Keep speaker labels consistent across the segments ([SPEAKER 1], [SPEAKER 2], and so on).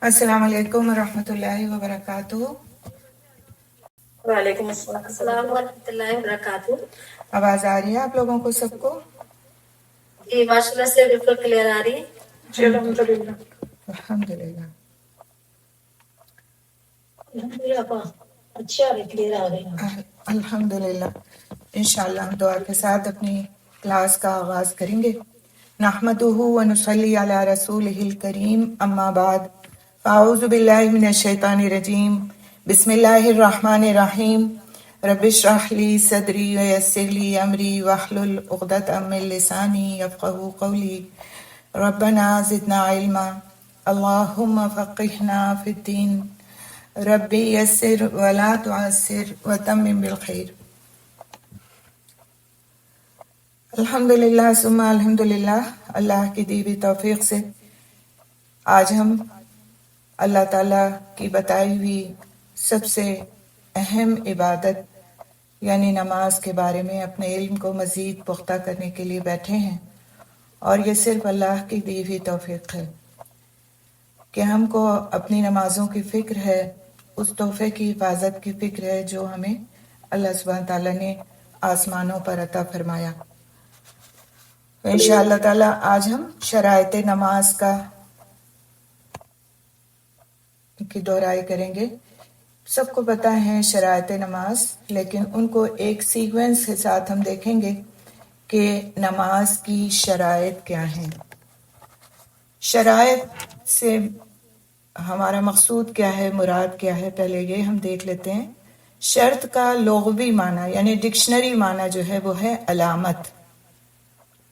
[SPEAKER 1] السلام علیکم ورحمۃ اللہ وبرکاتہ۔
[SPEAKER 2] وعلیکم السلام ورحمۃ اللہ وبرکاتہ۔
[SPEAKER 1] آواز آ رہی ہے آپ لوگوں کو سب کو؟
[SPEAKER 2] جی ماشاء اللہ سے بالکل کلیئر آ رہی ہے جی الحمدللہ۔
[SPEAKER 1] الحمدللہ۔
[SPEAKER 2] اچھا کلیئر آ رہی ہے
[SPEAKER 1] الحمدللہ۔ انشاءاللہ ہم دعا کے ساتھ اپنی کلاس کا آغاز کریں گے۔ نحمدہ ونصلی علی رسولہ الکریم، اما بعد، فاعوذ باللہ من الشیطان الرجیم، بسم اللہ الرحمن الرحیم۔ رب اشرح لی صدری ویسر لی امری واحلل عقدۃ من لسانی یفقہوا قولی۔ ربنا زدنا علما، اللہم فقہنا فی الدین، ربی یسر ولا تعسر وتمم بالخیر۔ الحمدللہ ثم الحمدللہ، اللہ کی دی ہوئی توفیق سے آج ہم اللہ تعالیٰ کی بتائی ہوئی سب سے اہم عبادت یعنی نماز کے بارے میں اپنے علم کو مزید پختہ کرنے کے لیے بیٹھے ہیں، اور یہ صرف اللہ کی دی ہوئی توفیق ہے کہ ہم کو اپنی نمازوں کی فکر ہے، اس تحفے کی حفاظت کی فکر ہے جو ہمیں اللہ سبحانہ تعالیٰ نے آسمانوں پر عطا فرمایا۔ تو انشاءاللہ تعالیٰ آج ہم شرائط نماز کی دہرائی کریں گے۔ سب کو پتہ ہے شرائط نماز، لیکن ان کو ایک سیکوینس کے ساتھ ہم دیکھیں گے کہ نماز کی شرائط کیا ہیں۔ شرائط سے ہمارا مقصود کیا ہے، مراد کیا ہے، پہلے یہ ہم دیکھ لیتے ہیں۔ شرط کا لغوی معنی یعنی ڈکشنری معنی جو ہے وہ ہے علامت۔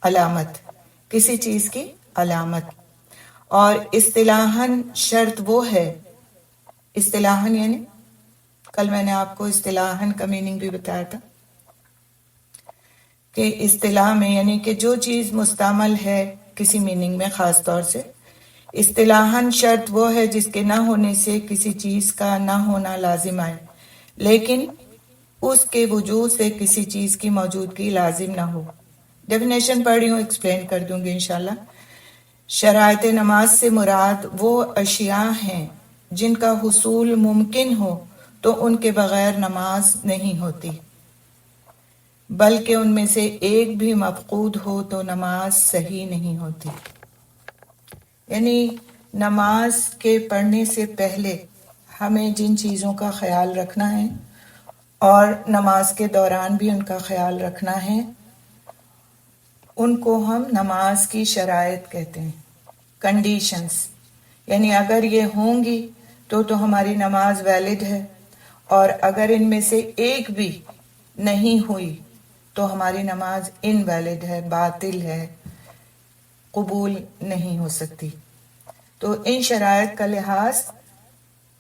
[SPEAKER 1] علامت، کسی چیز کی علامت۔ اور اصطلاحاً شرط وہ ہے، اصطلاحاً یعنی کل میں نے آپ کو اصطلاحاً کا میننگ بھی بتایا تھا کہ اصطلاح میں یعنی کہ جو چیز مستعمل ہے کسی میننگ میں، خاص طور سے اصطلاحاً شرط وہ ہے جس کے نہ ہونے سے کسی چیز کا نہ ہونا لازم آئے، لیکن اس کے وجود سے کسی چیز کی موجودگی لازم نہ ہو۔ ڈیفینیشن پڑھ رہی ہوں، ایکسپلین کر دوں گی انشاءاللہ۔ شرائط نماز سے مراد وہ اشیاء ہیں جن کا حصول ممکن ہو تو ان کے بغیر نماز نہیں ہوتی، بلکہ ان میں سے ایک بھی مفقود ہو تو نماز صحیح نہیں ہوتی۔ یعنی نماز کے پڑھنے سے پہلے ہمیں جن چیزوں کا خیال رکھنا ہے اور نماز کے دوران بھی ان کا خیال رکھنا ہے، ان کو ہم نماز کی شرائط کہتے ہیں، کنڈیشنز۔ یعنی اگر یہ ہوں گی تو ہماری نماز ویلڈ ہے، اور اگر ان میں سے ایک بھی نہیں ہوئی تو ہماری نماز انویلڈ ہے، باطل ہے، قبول نہیں ہو سکتی۔ تو ان شرائط کا لحاظ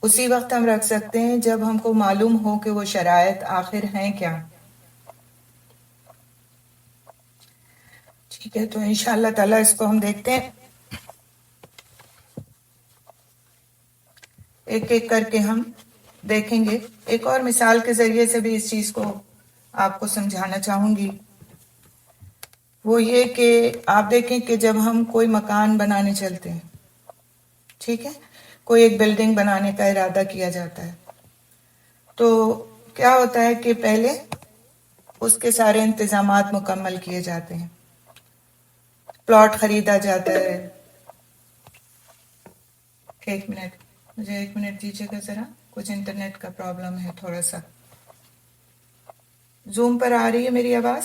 [SPEAKER 1] اسی وقت ہم رکھ سکتے ہیں جب ہم کو معلوم ہو کہ وہ شرائط آخر ہیں کیا۔ ٹھیک ہے، تو انشاءاللہ تعالیٰ اس کو ہم دیکھتے ہیں، ایک ایک کر کے ہم دیکھیں گے۔ ایک اور مثال کے ذریعے سے بھی اس چیز کو آپ کو سمجھانا چاہوں گی، وہ یہ کہ آپ دیکھیں کہ جب ہم کوئی مکان بنانے چلتے ہیں، ٹھیک ہے، کوئی ایک بلڈنگ بنانے کا ارادہ کیا جاتا ہے، تو کیا ہوتا ہے کہ پہلے اس کے سارے انتظامات مکمل کیے جاتے ہیں، پلاٹ خریدا جاتا ہے۔ ایک منٹ، مجھے ایک منٹ دیجیے گا ذرا، کچھ انٹرنیٹ کا پرابلم ہے تھوڑا سا۔ زوم پر آ رہی ہے میری آواز؟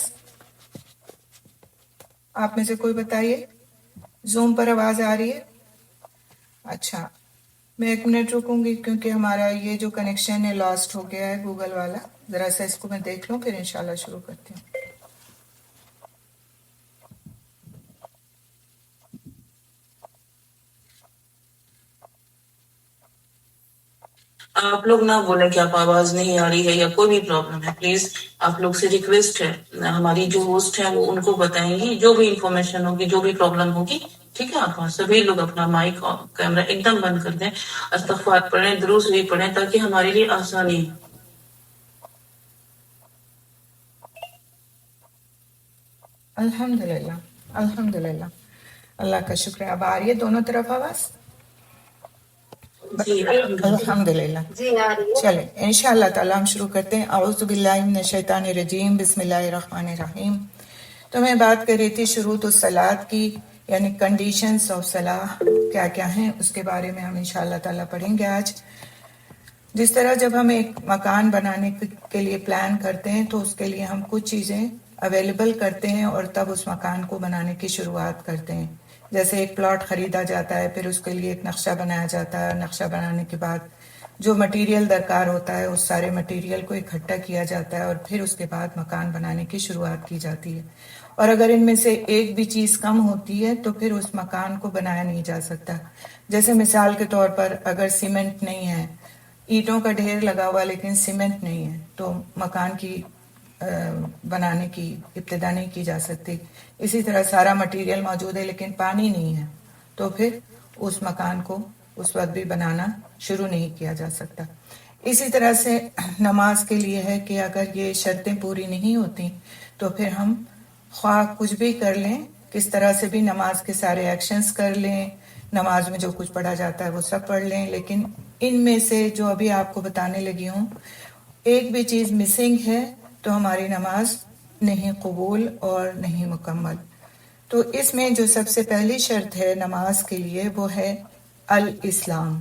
[SPEAKER 1] آپ میں سے کوئی بتائیے، زوم پر آواز آ رہی ہے؟ اچھا، میں ایک منٹ رکوں گی کیونکہ ہمارا یہ جو کنیکشن ہے لاسٹ ہو گیا ہے گوگل والا، ذرا سا اس کو میں دیکھ لوں پھر انشاءاللہ شروع کرتی ہوں۔
[SPEAKER 2] آپ لوگ نہ بولیں کہ آپ آواز نہیں آ رہی ہے یا کوئی بھی پرابلم ہے، پلیز آپ لوگ سے ریکویسٹ ہے، ہماری جو ہوسٹ ہیں وہ ان کو بتائیں گی جو بھی انفارمیشن ہوگی، جو بھی پرابلم ہوگی، ٹھیک ہے۔ آپ سبھی لوگ اپنا مائک اور کیمرہ ایک دم بند کر دیں، استغفار پڑھیں، درود شریف پڑھیں تاکہ ہمارے لیے آسانی ہو۔
[SPEAKER 1] الحمدللہ، الحمدللہ، اللہ کا شکر ہے۔ اب آ رہی ہے دونوں طرف آواز؟
[SPEAKER 2] جی
[SPEAKER 1] الحمدللہ.
[SPEAKER 3] جی آ رہی ہے.
[SPEAKER 1] چلیں انشاءاللہ تعالی ہم شروع کرتے ہیں. اعوذ باللہ من الشیطان الرجیم. بسم اللہ الرحمن الرحیم. تو میں بات کر رہی تھی شروط الصلاۃ کی، یعنی کنڈیشنز آف صلاح کیا کیا ہیں، اس کے بارے میں ہم انشاءاللہ تعالی پڑھیں گے آج. جس طرح جب ہم ایک مکان بنانے کے لیے پلان کرتے ہیں تو اس کے لیے ہم کچھ چیزیں اویلیبل کرتے ہیں اور تب اس مکان کو بنانے کی شروعات کرتے ہیں. جیسے ایک پلاٹ خریدا جاتا ہے، پھر اس کے لیے ایک نقشہ بنایا جاتا ہے. نقشہ بنانے کے بعد جو مٹیریل درکار ہوتا ہے اس سارے مٹیریل کو اکٹھا کیا جاتا ہے اور پھر اس کے بعد مکان بنانے کی شروعات کی جاتی ہے. اور اگر ان میں سے ایک بھی چیز کم ہوتی ہے تو پھر اس مکان کو بنایا نہیں جا سکتا. جیسے مثال کے طور پر اگر سیمنٹ نہیں ہے، اینٹوں کا ڈھیر لگا ہوا لیکن سیمنٹ نہیں ہے، تو مکان کی بنانے کی ابتدا نہیں کی جا سکتی. اسی طرح سارا مٹیریل موجود ہے لیکن پانی نہیں ہے تو پھر اس مکان کو اس وقت بھی بنانا شروع نہیں کیا جا سکتا. اسی طرح سے نماز کے لیے ہے کہ اگر یہ شرطیں پوری نہیں ہوتی تو پھر ہم خواہ کچھ بھی کر لیں، کس طرح سے بھی نماز کے سارے ایکشنز کر لیں، نماز میں جو کچھ پڑھا جاتا ہے وہ سب پڑھ لیں، لیکن ان میں سے جو ابھی آپ کو بتانے لگی ہوں ایک بھی چیز مسنگ ہے تو ہماری نماز نہیں قبول اور نہیں مکمل. تو اس میں جو سب سے پہلی شرط ہے نماز کے لیے وہ ہے الاسلام،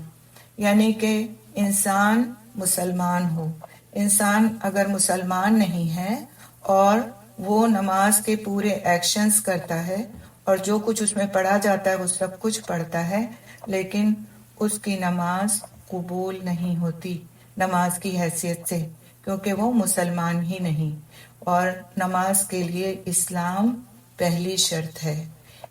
[SPEAKER 1] یعنی کہ انسان مسلمان ہو. انسان اگر مسلمان نہیں ہے اور وہ نماز کے پورے ایکشنز کرتا ہے اور جو کچھ اس میں پڑھا جاتا ہے وہ سب کچھ پڑھتا ہے لیکن اس کی نماز قبول نہیں ہوتی نماز کی حیثیت سے، کیونکہ وہ مسلمان ہی نہیں. اور نماز کے لیے اسلام پہلی شرط ہے.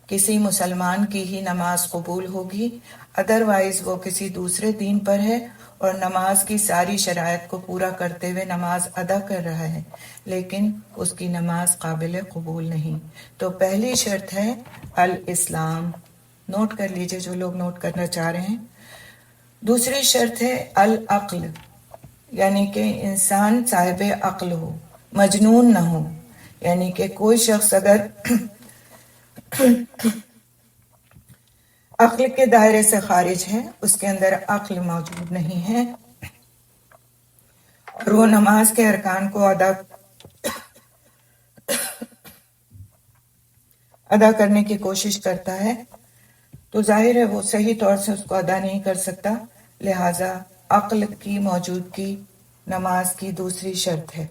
[SPEAKER 1] کسی مسلمان کی ہی نماز قبول ہوگی، ادروائز وہ کسی دوسرے دین پر ہے اور نماز کی ساری شرائط کو پورا کرتے ہوئے نماز ادا کر رہا ہے لیکن اس کی نماز قابل قبول نہیں. تو پہلی شرط ہے الاسلام. نوٹ کر لیجئے جو لوگ نوٹ کرنا چاہ رہے ہیں. دوسری شرط ہے العقل، یعنی کہ انسان صاحب عقل ہو، مجنون نہ ہو. یعنی کہ کوئی شخص اگر عقل کے دائرے سے خارج ہے، اس کے اندر عقل موجود نہیں ہے اور وہ نماز کے ارکان کو ادا کرنے کی کوشش کرتا ہے تو ظاہر ہے وہ صحیح طور سے اس کو ادا نہیں کر سکتا. لہٰذا عقل کی موجودگی نماز کی دوسری شرط ہے.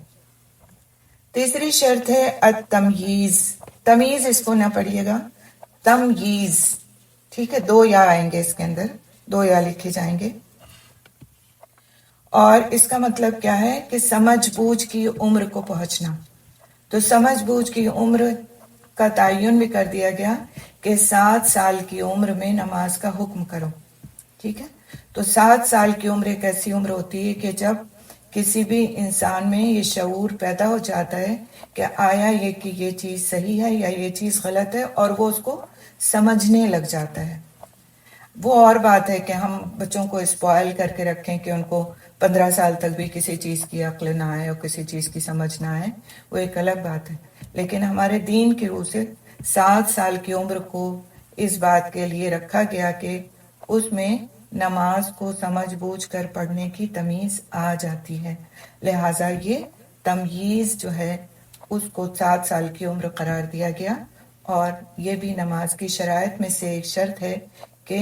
[SPEAKER 1] تیسری شرط ہے التمییز. تمیز اس کو نہ پڑھیے گا، تمییز، ٹھیک ہے؟ 2 یا آئیں گے اس کے اندر، 2 یا لکھے جائیں گے. اور اس کا مطلب کیا ہے کہ سمجھ بوجھ کی عمر کو پہنچنا. تو سمجھ بوجھ کی عمر کا تعین بھی کر دیا گیا کہ 7 سال کی عمر میں نماز کا حکم کرو، ٹھیک ہے؟ تو 7 سال کی عمر ایک ایسی عمر ہوتی ہے کہ جب کسی بھی انسان میں یہ شعور پیدا ہو جاتا ہے کہ آیا یہ کہ یہ چیز صحیح ہے یا یہ چیز غلط ہے، اور وہ اس کو سمجھنے لگ جاتا ہے. وہ اور بات ہے کہ ہم بچوں کو اسپوائل کر کے رکھیں کہ ان کو 15 سال تک بھی کسی چیز کی عقل نہ آئے اور کسی چیز کی سمجھ نہ آئے، وہ ایک الگ بات ہے. لیکن ہمارے دین کی روح سے 7 سال کی عمر کو اس بات کے لیے رکھا گیا کہ اس میں نماز کو سمجھ بوجھ کر پڑھنے کی تمیز آ جاتی ہے. لہٰذا یہ تمییز جو ہے اس کو 7 سال کی عمر قرار دیا گیا. اور یہ بھی نماز کی شرائط میں سے ایک شرط ہے کہ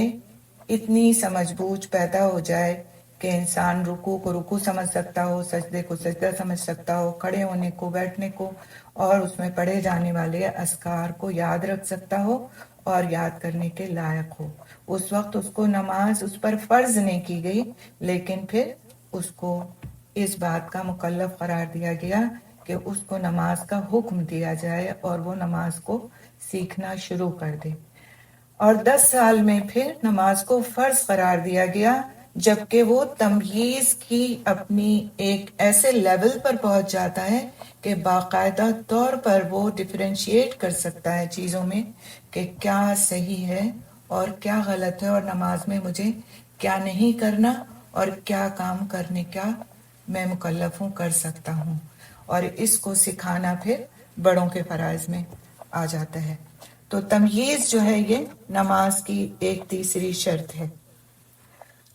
[SPEAKER 1] اتنی سمجھ بوجھ پیدا ہو جائے کہ انسان رکوع کو رکوع سمجھ سکتا ہو، سجدے کو سجدہ سمجھ سکتا ہو، کھڑے ہونے کو، بیٹھنے کو، اور اس میں پڑھے جانے والے اذکار کو یاد رکھ سکتا ہو اور یاد کرنے کے لائق ہو. اس وقت اس کو نماز اس پر فرض نہیں کی گئی، لیکن پھر اس کو اس بات کا مکلف قرار دیا گیا کہ اس کو نماز کا حکم دیا جائے اور وہ نماز کو سیکھنا شروع کر دے. اور 10 سال میں پھر نماز کو فرض قرار دیا گیا، جبکہ وہ تمییز کی اپنی ایک ایسے لیول پر پہنچ جاتا ہے کہ باقاعدہ طور پر وہ ڈفرینشیٹ کر سکتا ہے چیزوں میں کہ کیا صحیح ہے اور کیا غلط ہے، اور نماز میں مجھے کیا نہیں کرنا اور کیا کام کرنے کا میں مکلف ہوں، کر سکتا ہوں. اور اس کو سکھانا پھر بڑوں کے فرائض میں آ جاتا ہے. تو تمییز جو ہے یہ نماز کی ایک تیسری شرط ہے.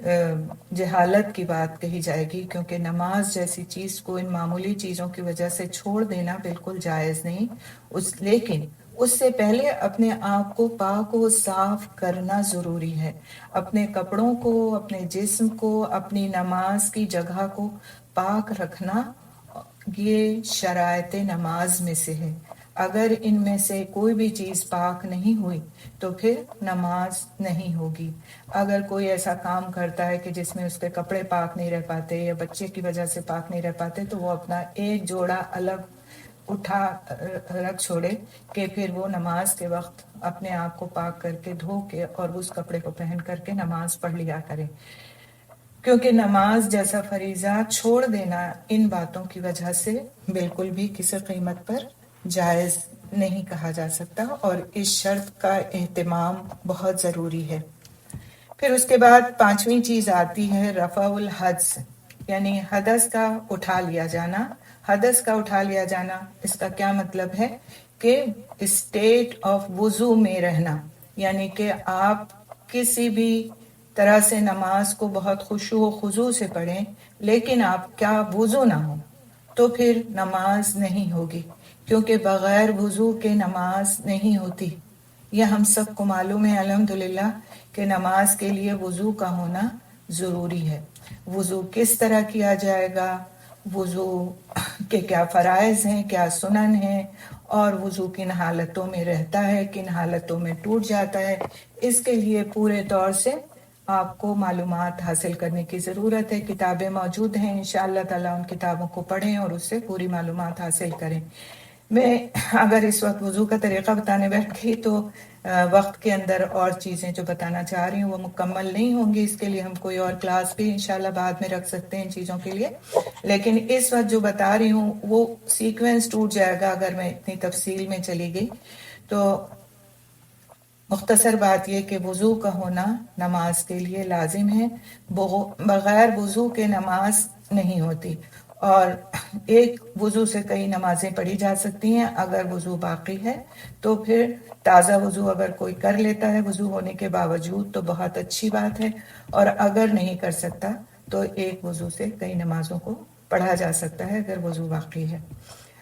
[SPEAKER 1] جہالت کی بات کہی جائے گی، کیونکہ نماز جیسی چیز کو ان معمولی چیزوں کی وجہ سے چھوڑ دینا بالکل جائز نہیں، لیکن اس سے پہلے اپنے آپ کو پاک و صاف کرنا ضروری ہے، اپنے کپڑوں کو، اپنے جسم کو، اپنی نماز کی جگہ کو پاک رکھنا، یہ شرائط نماز میں سے ہے۔ اگر ان میں سے کوئی بھی چیز پاک نہیں ہوئی تو پھر نماز نہیں ہوگی۔ اگر کوئی ایسا کام کرتا ہے کہ جس میں اس کے کپڑے پاک نہیں رہ پاتے یا بچے کی وجہ سے پاک نہیں رہ پاتے، تو وہ اپنا ایک جوڑا الگ اٹھا رکھ چھوڑے کہ پھر وہ نماز کے وقت اپنے آپ کو پاک کر کے دھو کے اور اس کپڑے کو پہن کر کے نماز پڑھ لیا کرے، کیونکہ نماز جیسا فریضہ چھوڑ دینا ان باتوں کی وجہ سے بالکل بھی کسی قیمت پر جائز نہیں کہا جا سکتا، اور اس شرط کا اہتمام بہت ضروری ہے۔ پھر اس کے بعد 5ویں چیز آتی ہے رفع الحدث، یعنی حدث کا اٹھا لیا جانا۔ حدث کا اٹھا لیا جانا، اس کا کیا مطلب ہے کہ اسٹیٹ آف وضو میں رہنا، یعنی کہ آپ کسی بھی طرح سے نماز کو بہت خشوع و خضوع سے پڑھیں لیکن آپ کیا وضو نہ ہو تو پھر نماز نہیں ہوگی، کیونکہ بغیر وضو کے نماز نہیں ہوتی۔ یہ ہم سب کو معلوم ہے الحمدللہ کہ نماز کے لیے وضو کا ہونا ضروری ہے۔ وضو کس طرح کیا جائے گا، وضو کے کیا فرائض ہیں، کیا سنن ہیں، اور وضو کن حالتوں میں رہتا ہے، کن حالتوں میں ٹوٹ جاتا ہے، اس کے لیے پورے طور سے آپ کو معلومات حاصل کرنے کی ضرورت ہے۔ کتابیں موجود ہیں، انشاءاللہ تعالیٰ ان کتابوں کو پڑھیں اور اس سے پوری معلومات حاصل کریں۔ میں اگر اس وقت وضو کا طریقہ بتانے بیٹھ گئی تو وقت کے اندر اور چیزیں جو بتانا چاہ رہی ہوں وہ مکمل نہیں ہوں گی، اس کے لیے ہم کوئی اور کلاس بھی انشاءاللہ بعد میں رکھ سکتے ہیں ان چیزوں کے لیے، لیکن اس وقت جو بتا رہی ہوں وہ سیکوینس ٹوٹ جائے گا اگر میں اتنی تفصیل میں چلی گئی۔ تو مختصر بات یہ کہ وضو کا ہونا نماز کے لیے لازم ہے، بغیر وضو کے نماز نہیں ہوتی، اور ایک وضو سے کئی نمازیں پڑھی جا سکتی ہیں۔ اگر وضو باقی ہے تو پھر تازہ وضو اگر کوئی کر لیتا ہے وضو ہونے کے باوجود تو بہت اچھی بات ہے، اور اگر نہیں کر سکتا تو ایک وضو سے کئی نمازوں کو پڑھا جا سکتا ہے اگر وضو باقی ہے۔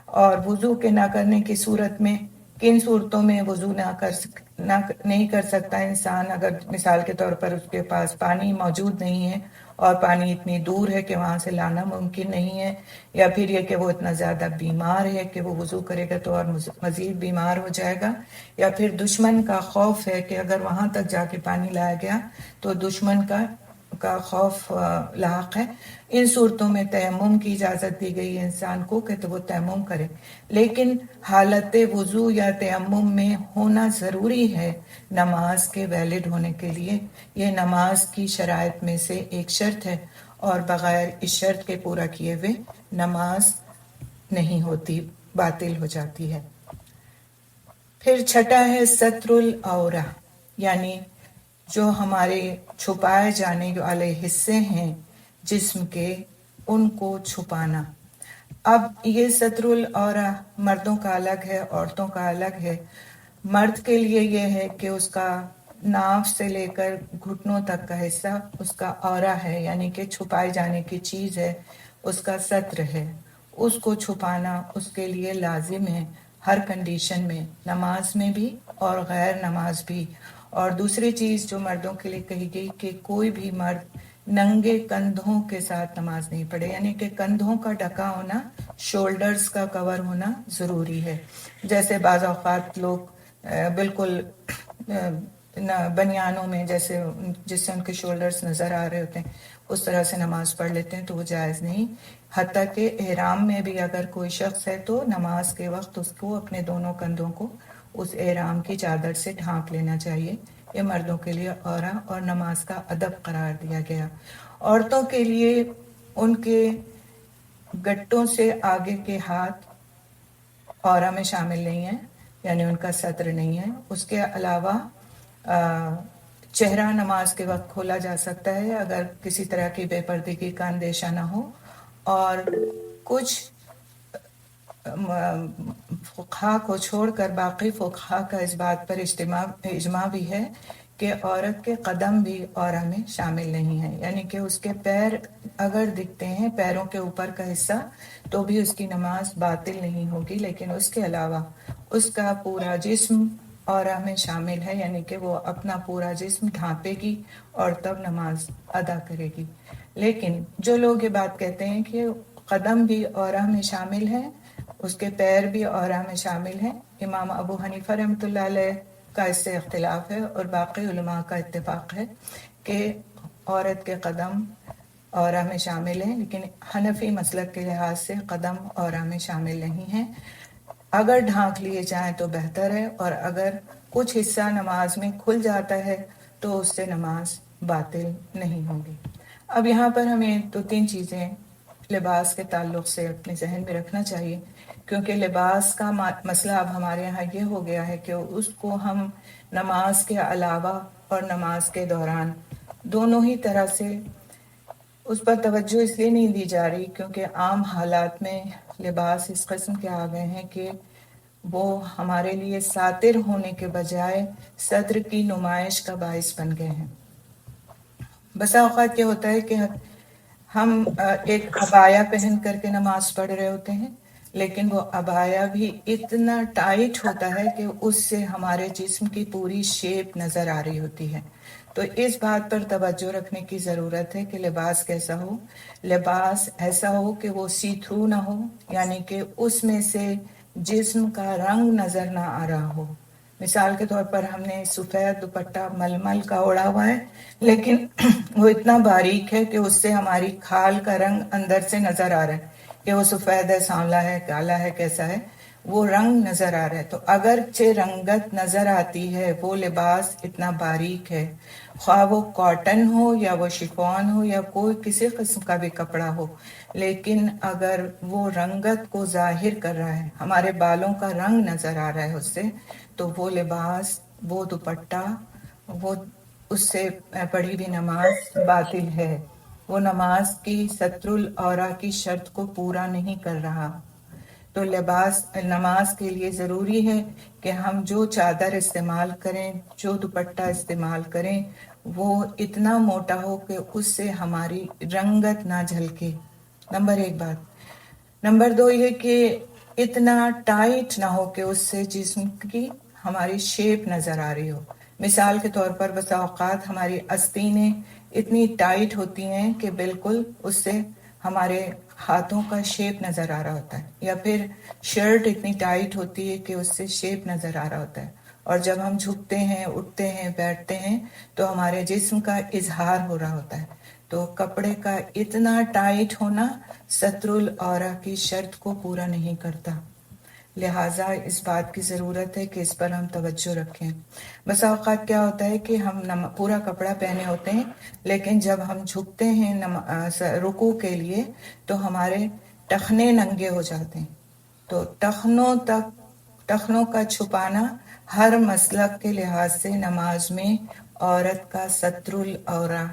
[SPEAKER 1] اور وضو کے نہ کرنے کی صورت میں کن صورتوں میں وضو نہیں کر سکتا انسان، اگر مثال کے طور پر اس کے پاس پانی موجود نہیں ہے اور پانی اتنی دور ہے کہ وہاں سے لانا ممکن نہیں ہے، یا پھر یہ کہ وہ اتنا زیادہ بیمار ہے کہ وہ وضو کرے گا تو اور مزید بیمار ہو جائے گا، یا پھر دشمن کا خوف ہے کہ اگر وہاں تک جا کے پانی لایا گیا تو دشمن کا خوف لاحق ہے، ان صورتوں میں تیمم کی اجازت دی گئی ہے انسان کو کہ تو وہ تیمم کرے، لیکن حالت وضو یا تیمم میں ہونا ضروری ہے نماز کے ویلڈ ہونے کے لیے۔ یہ نماز کی شرائط میں سے ایک شرط ہے، اور بغیر اس شرط کے پورا کیے ہوئے نماز نہیں ہوتی، باطل ہو جاتی ہے۔ پھر چھٹا ہے ستر العورہ، یعنی جو ہمارے چھپائے جانے والے حصے ہیں جسم کے ان کو چھپانا۔ اب یہ ستر العورہ مردوں کا الگ ہے، عورتوں کا الگ ہے۔ مرد کے لیے یہ ہے کہ اس کا ناف سے لے کر گھٹنوں تک کا حصہ اس کا عورہ ہے، یعنی کہ چھپائے جانے کی چیز ہے، اس کا ستر ہے، اس کو چھپانا اس کے لیے لازم ہے ہر کنڈیشن میں، نماز میں بھی اور غیر نماز بھی۔ اور دوسری چیز جو مردوں کے لیے کہی گئی کہ کوئی بھی مرد ننگے کندھوں کے ساتھ نماز نہیں پڑھے، یعنی کہ کندھوں کا ڈھکا ہونا، شولڈرز کا کور ہونا ضروری ہے۔ جیسے بعض اوقات لوگ بالکل بنیانوں میں جس سے ان کے شولڈرز نظر آ رہے ہوتے ہیں اس طرح سے نماز پڑھ لیتے ہیں تو وہ جائز نہیں، حتیٰ کہ احرام میں بھی اگر کوئی شخص ہے تو نماز کے وقت اس کو اپنے دونوں کندھوں کو اس احرام کی چادر سے ڈھانپ لینا چاہیے۔ یہ مردوں کے لیے عورہ اور نماز کا ادب قرار دیا گیا۔ عورتوں کے لیے ان کے گٹوں سے آگے کے ہاتھ عورہ میں شامل نہیں ہیں، یعنی ان کا ستر نہیں ہے۔ اس کے علاوہ چہرہ نماز کے وقت کھولا جا سکتا ہے اگر کسی طرح کی بے پردگی کا اندیشہ نہ ہو، اور کچھ فقہا کو چھوڑ کر باقی فقہا کا اس بات پر اجماع بھی ہے کہ عورت کے قدم بھی عورہ میں شامل نہیں ہیں، یعنی کہ اس کے پیر اگر دکھتے ہیں، پیروں کے اوپر کا حصہ، تو بھی اس کی نماز باطل نہیں ہوگی، لیکن اس کے علاوہ اس کا پورا جسم عورہ میں شامل ہے، یعنی کہ وہ اپنا پورا جسم ڈھانپے گی اور تب نماز ادا کرے گی۔ لیکن جو لوگ یہ بات کہتے ہیں کہ قدم بھی عورہ میں شامل ہے، اس کے پیر بھی عورہ میں شامل ہیں، امام ابو حنیفہ رحمۃ اللہ علیہ کا اس سے اختلاف ہے اور باقی علماء کا اتفاق ہے کہ عورت کے قدم عورہ میں شامل ہیں، لیکن حنفی مسلک کے لحاظ سے قدم عورہ میں شامل نہیں ہیں۔ اگر ڈھانک لیے جائیں تو بہتر ہے، اور اگر کچھ حصہ نماز میں کھل جاتا ہے تو اس سے نماز باطل نہیں ہوگی۔ اب یہاں پر ہمیں 2-3 چیزیں لباس کے تعلق سے اپنے ذہن میں رکھنا چاہیے، کیونکہ لباس کا مسئلہ اب ہمارے یہاں یہ ہو گیا ہے کہ اس کو ہم نماز کے علاوہ اور نماز کے دوران دونوں ہی طرح سے اس پر توجہ اس لیے نہیں دی جا رہی کیونکہ عام حالات میں لباس اس قسم کے آ گئے ہیں کہ وہ ہمارے لیے ساتر ہونے کے بجائے صدر کی نمائش کا باعث بن گئے ہیں۔ بسا اوقات یہ ہوتا ہے کہ ہم ایک عبایا پہن کر کے نماز پڑھ رہے ہوتے ہیں، لیکن وہ عبایا بھی اتنا ٹائٹ ہوتا ہے کہ اس سے ہمارے جسم کی پوری شیپ نظر آ رہی ہوتی ہے۔ تو اس بات پر توجہ رکھنے کی ضرورت ہے کہ لباس کیسا ہو۔ لباس ایسا ہو کہ وہ سی تھرو نہ ہو، یعنی کہ اس میں سے جسم کا رنگ نظر نہ آ رہا ہو۔ مثال کے طور پر ہم نے سفید دوپٹہ ململ کا اوڑھا ہوا ہے، لیکن وہ اتنا باریک ہے کہ اس سے ہماری کھال کا رنگ اندر سے نظر آ رہا ہے کہ وہ سفید ہے، سانولا ہے، کالا ہے، کیسا ہے، وہ رنگ نظر آ رہا ہے۔ تو اگرچہ رنگت نظر آتی ہے، وہ لباس اتنا باریک ہے، خواہ وہ کاٹن ہو یا وہ شفون ہو یا کوئی کسی قسم کا بھی کپڑا ہو، لیکن اگر وہ رنگت کو ظاہر کر رہا ہے، ہمارے بالوں کا رنگ نظر آ رہا ہے اس سے، تو وہ لباس، وہ دوپٹہ، وہ اس سے پڑھی بھی نماز باطل ہے۔ وہ نماز کی ستر العورہ کی شرط کو پورا نہیں کر رہا۔ تو لباس نماز کے لیے ضروری ہے کہ ہم جو چادر استعمال کریں، جو دوپٹہ استعمال کریں، وہ اتنا موٹا ہو کہ اس سے ہماری رنگت نہ جھلکے، نمبر 1 بات۔ نمبر 2 یہ کہ اتنا ٹائٹ نہ ہو کہ اس سے جسم کی ہماری شیپ نظر آ رہی ہو۔ مثال کے طور پر بسا اوقات ہماری آستینیں اتنی ٹائٹ ہوتی ہیں کہ بالکل اس سے ہمارے ہاتھوں کا شیپ نظر آ رہا ہوتا ہے، یا پھر شرٹ اتنی ٹائٹ ہوتی ہے کہ اس سے شیپ نظر آ رہا ہوتا ہے، اور جب ہم جھکتے ہیں، اٹھتے ہیں، بیٹھتے ہیں تو ہمارے جسم کا اظہار ہو رہا ہوتا ہے۔ تو کپڑے کا اتنا ٹائٹ ہونا ستر العورہ کی شرط کو پورا نہیں کرتا، لہٰذا اس بات کی ضرورت ہے کہ اس پر ہم توجہ رکھیں۔ بسا اوقات کیا ہوتا ہے کہ ہم پورا کپڑا پہنے ہوتے ہیں، لیکن جب ہم جھکتے ہیں رکوع کے لیے تو ہمارے ٹخنے ننگے ہو جاتے ہیں۔ تو ٹخنوں کا چھپانا ہر مسلک کے لحاظ سے نماز میں عورت کا ستر العورہ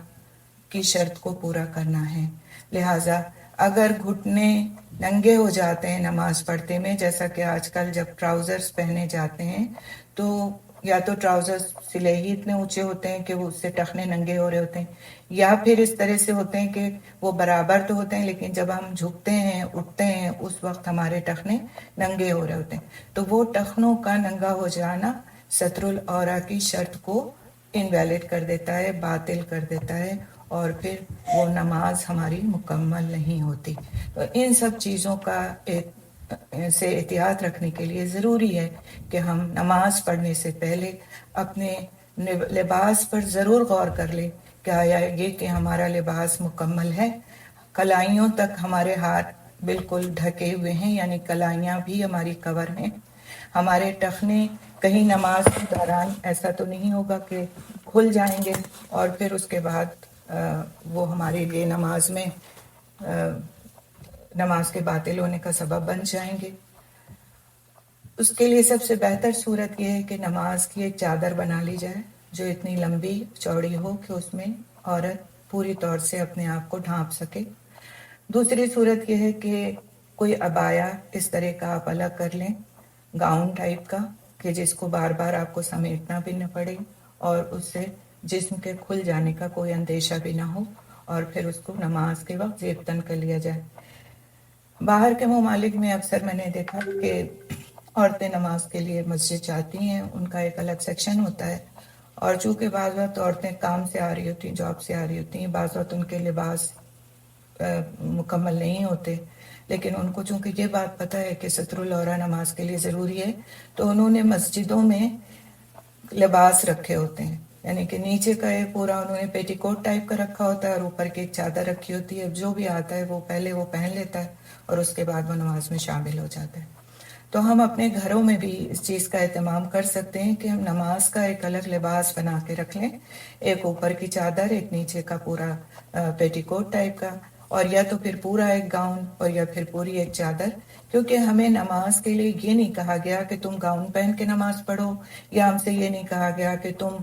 [SPEAKER 1] کی شرط کو پورا کرنا ہے۔ لہٰذا اگر گھٹنے ننگے ہو جاتے ہیں نماز پڑھتے میں، جیسا کہ آج کل جب ٹراؤزرز پہنے جاتے ہیں تو یا تو ٹراؤزرز سلے ہی اتنے اونچے ہوتے ہیں کہ وہ اس سے ٹخنے ننگے ہو رہے ہوتے ہیں، یا پھر اس طرح سے ہوتے ہیں کہ وہ برابر تو ہوتے ہیں لیکن جب ہم جھکتے ہیں، اٹھتے ہیں، اس وقت ہمارے ٹخنے ننگے ہو رہے ہوتے ہیں۔ تو وہ ٹخنوں کا ننگا ہو جانا ستر العورہ کی شرط کو انویلڈ کر دیتا ہے، باطل کر دیتا ہے، اور پھر وہ نماز ہماری مکمل نہیں ہوتی۔ تو ان سب چیزوں کا سے احتیاط رکھنے کے لیے ضروری ہے کہ ہم نماز پڑھنے سے پہلے اپنے لباس پر ضرور غور کر لیں کہ آیا یہ کہ ہمارا لباس مکمل ہے، کلائیوں تک ہمارے ہاتھ بالکل ڈھکے ہوئے ہیں، یعنی کلائیاں بھی ہماری کور ہیں، ہمارے ٹخنے کہیں نماز کے دوران ایسا تو نہیں ہوگا کہ کھل جائیں گے اور پھر اس کے بعد وہ ہمارے لیے نماز کے باطل ہونے کا سبب بن جائیں گے۔ اس کے لیے سب سے بہتر صورت یہ ہے کہ نماز کی ایک چادر بنا لی جائے جو اتنی لمبی چوڑی ہو کہ اس میں عورت پوری طور سے اپنے آپ کو ڈھانپ سکے۔ دوسری صورت یہ ہے کہ کوئی عبایا اس طرح کا آپ الگ کر لیں، گاؤن ٹائپ کا، کہ جس کو بار بار آپ کو سمیٹنا بھی نہ پڑے اور اس سے جسم کے کھل جانے کا کوئی اندیشہ بھی نہ ہو اور پھر اس کو نماز کے وقت زیب تن کر لیا جائے. باہر کے ممالک میں اکثر میں نے دیکھا کہ عورتیں نماز کے لیے مسجد جاتی ہیں، ان کا ایک الگ سیکشن ہوتا ہے، اور چونکہ بعض وقت عورتیں کام سے آ رہی ہوتی ہیں، جاب سے آ رہی ہوتی ہیں، بعض وقت ان کے لباس مکمل نہیں ہوتے، لیکن ان کو چونکہ یہ بات پتہ ہے کہ ستر العورہ نماز کے لیے ضروری ہے، تو انہوں نے مسجدوں میں لباس رکھے ہوتے ہیں، یعنی کہ نیچے کا ایک پورا انہوں نے پیٹی کوٹ ٹائپ کا رکھا ہوتا ہے اور اوپر کی ایک چادر رکھی ہوتی ہے. جو بھی آتا ہے وہ پہلے وہ پہن لیتا ہے اور اس کے بعد وہ نماز میں شامل ہو جاتا ہے. تو ہم اپنے گھروں میں بھی اس چیز کا اہتمام کر سکتے ہیں کہ ہم نماز کا ایک الگ لباس بنا کے رکھ لیں، ایک اوپر کی چادر، ایک نیچے کا پورا پیٹی کوٹ ٹائپ کا، اور یا تو پھر پورا ایک گاؤن اور یا پھر پوری ایک چادر. کیونکہ ہمیں نماز کے لیے یہ نہیں کہا گیا کہ تم گاؤن پہن کے نماز پڑھو، یا ہم سے یہ نہیں کہا گیا کہ تم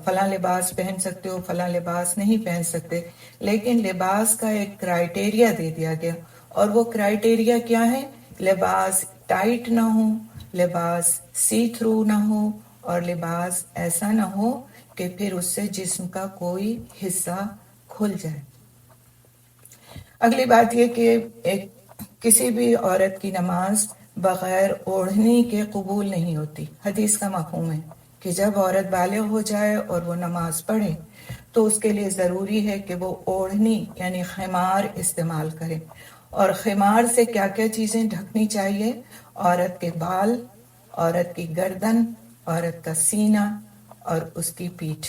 [SPEAKER 1] فلاں لباس پہن سکتے ہو، فلاں لباس نہیں پہن سکتے، لیکن لباس کا ایک کرائٹیریا دے دیا گیا. اور وہ کرائٹیریا کیا ہے؟ لباس ٹائٹ نہ ہو، لباس سی تھرو نہ ہو، اور لباس ایسا نہ ہو کہ پھر اس سے جسم کا کوئی حصہ کھل جائے. اگلی بات یہ کہ کسی بھی عورت کی نماز بغیر اوڑھنی کے قبول نہیں ہوتی. حدیث کا مفہوم ہے کہ جب عورت بالغ ہو جائے اور وہ نماز پڑھے تو اس کے لیے ضروری ہے کہ وہ اوڑھنی یعنی خمار استعمال کرے. اور خمار سے کیا کیا چیزیں ڈھکنی چاہیے؟ عورت کے بال، عورت کی گردن، عورت کا سینہ اور اس کی پیٹھ.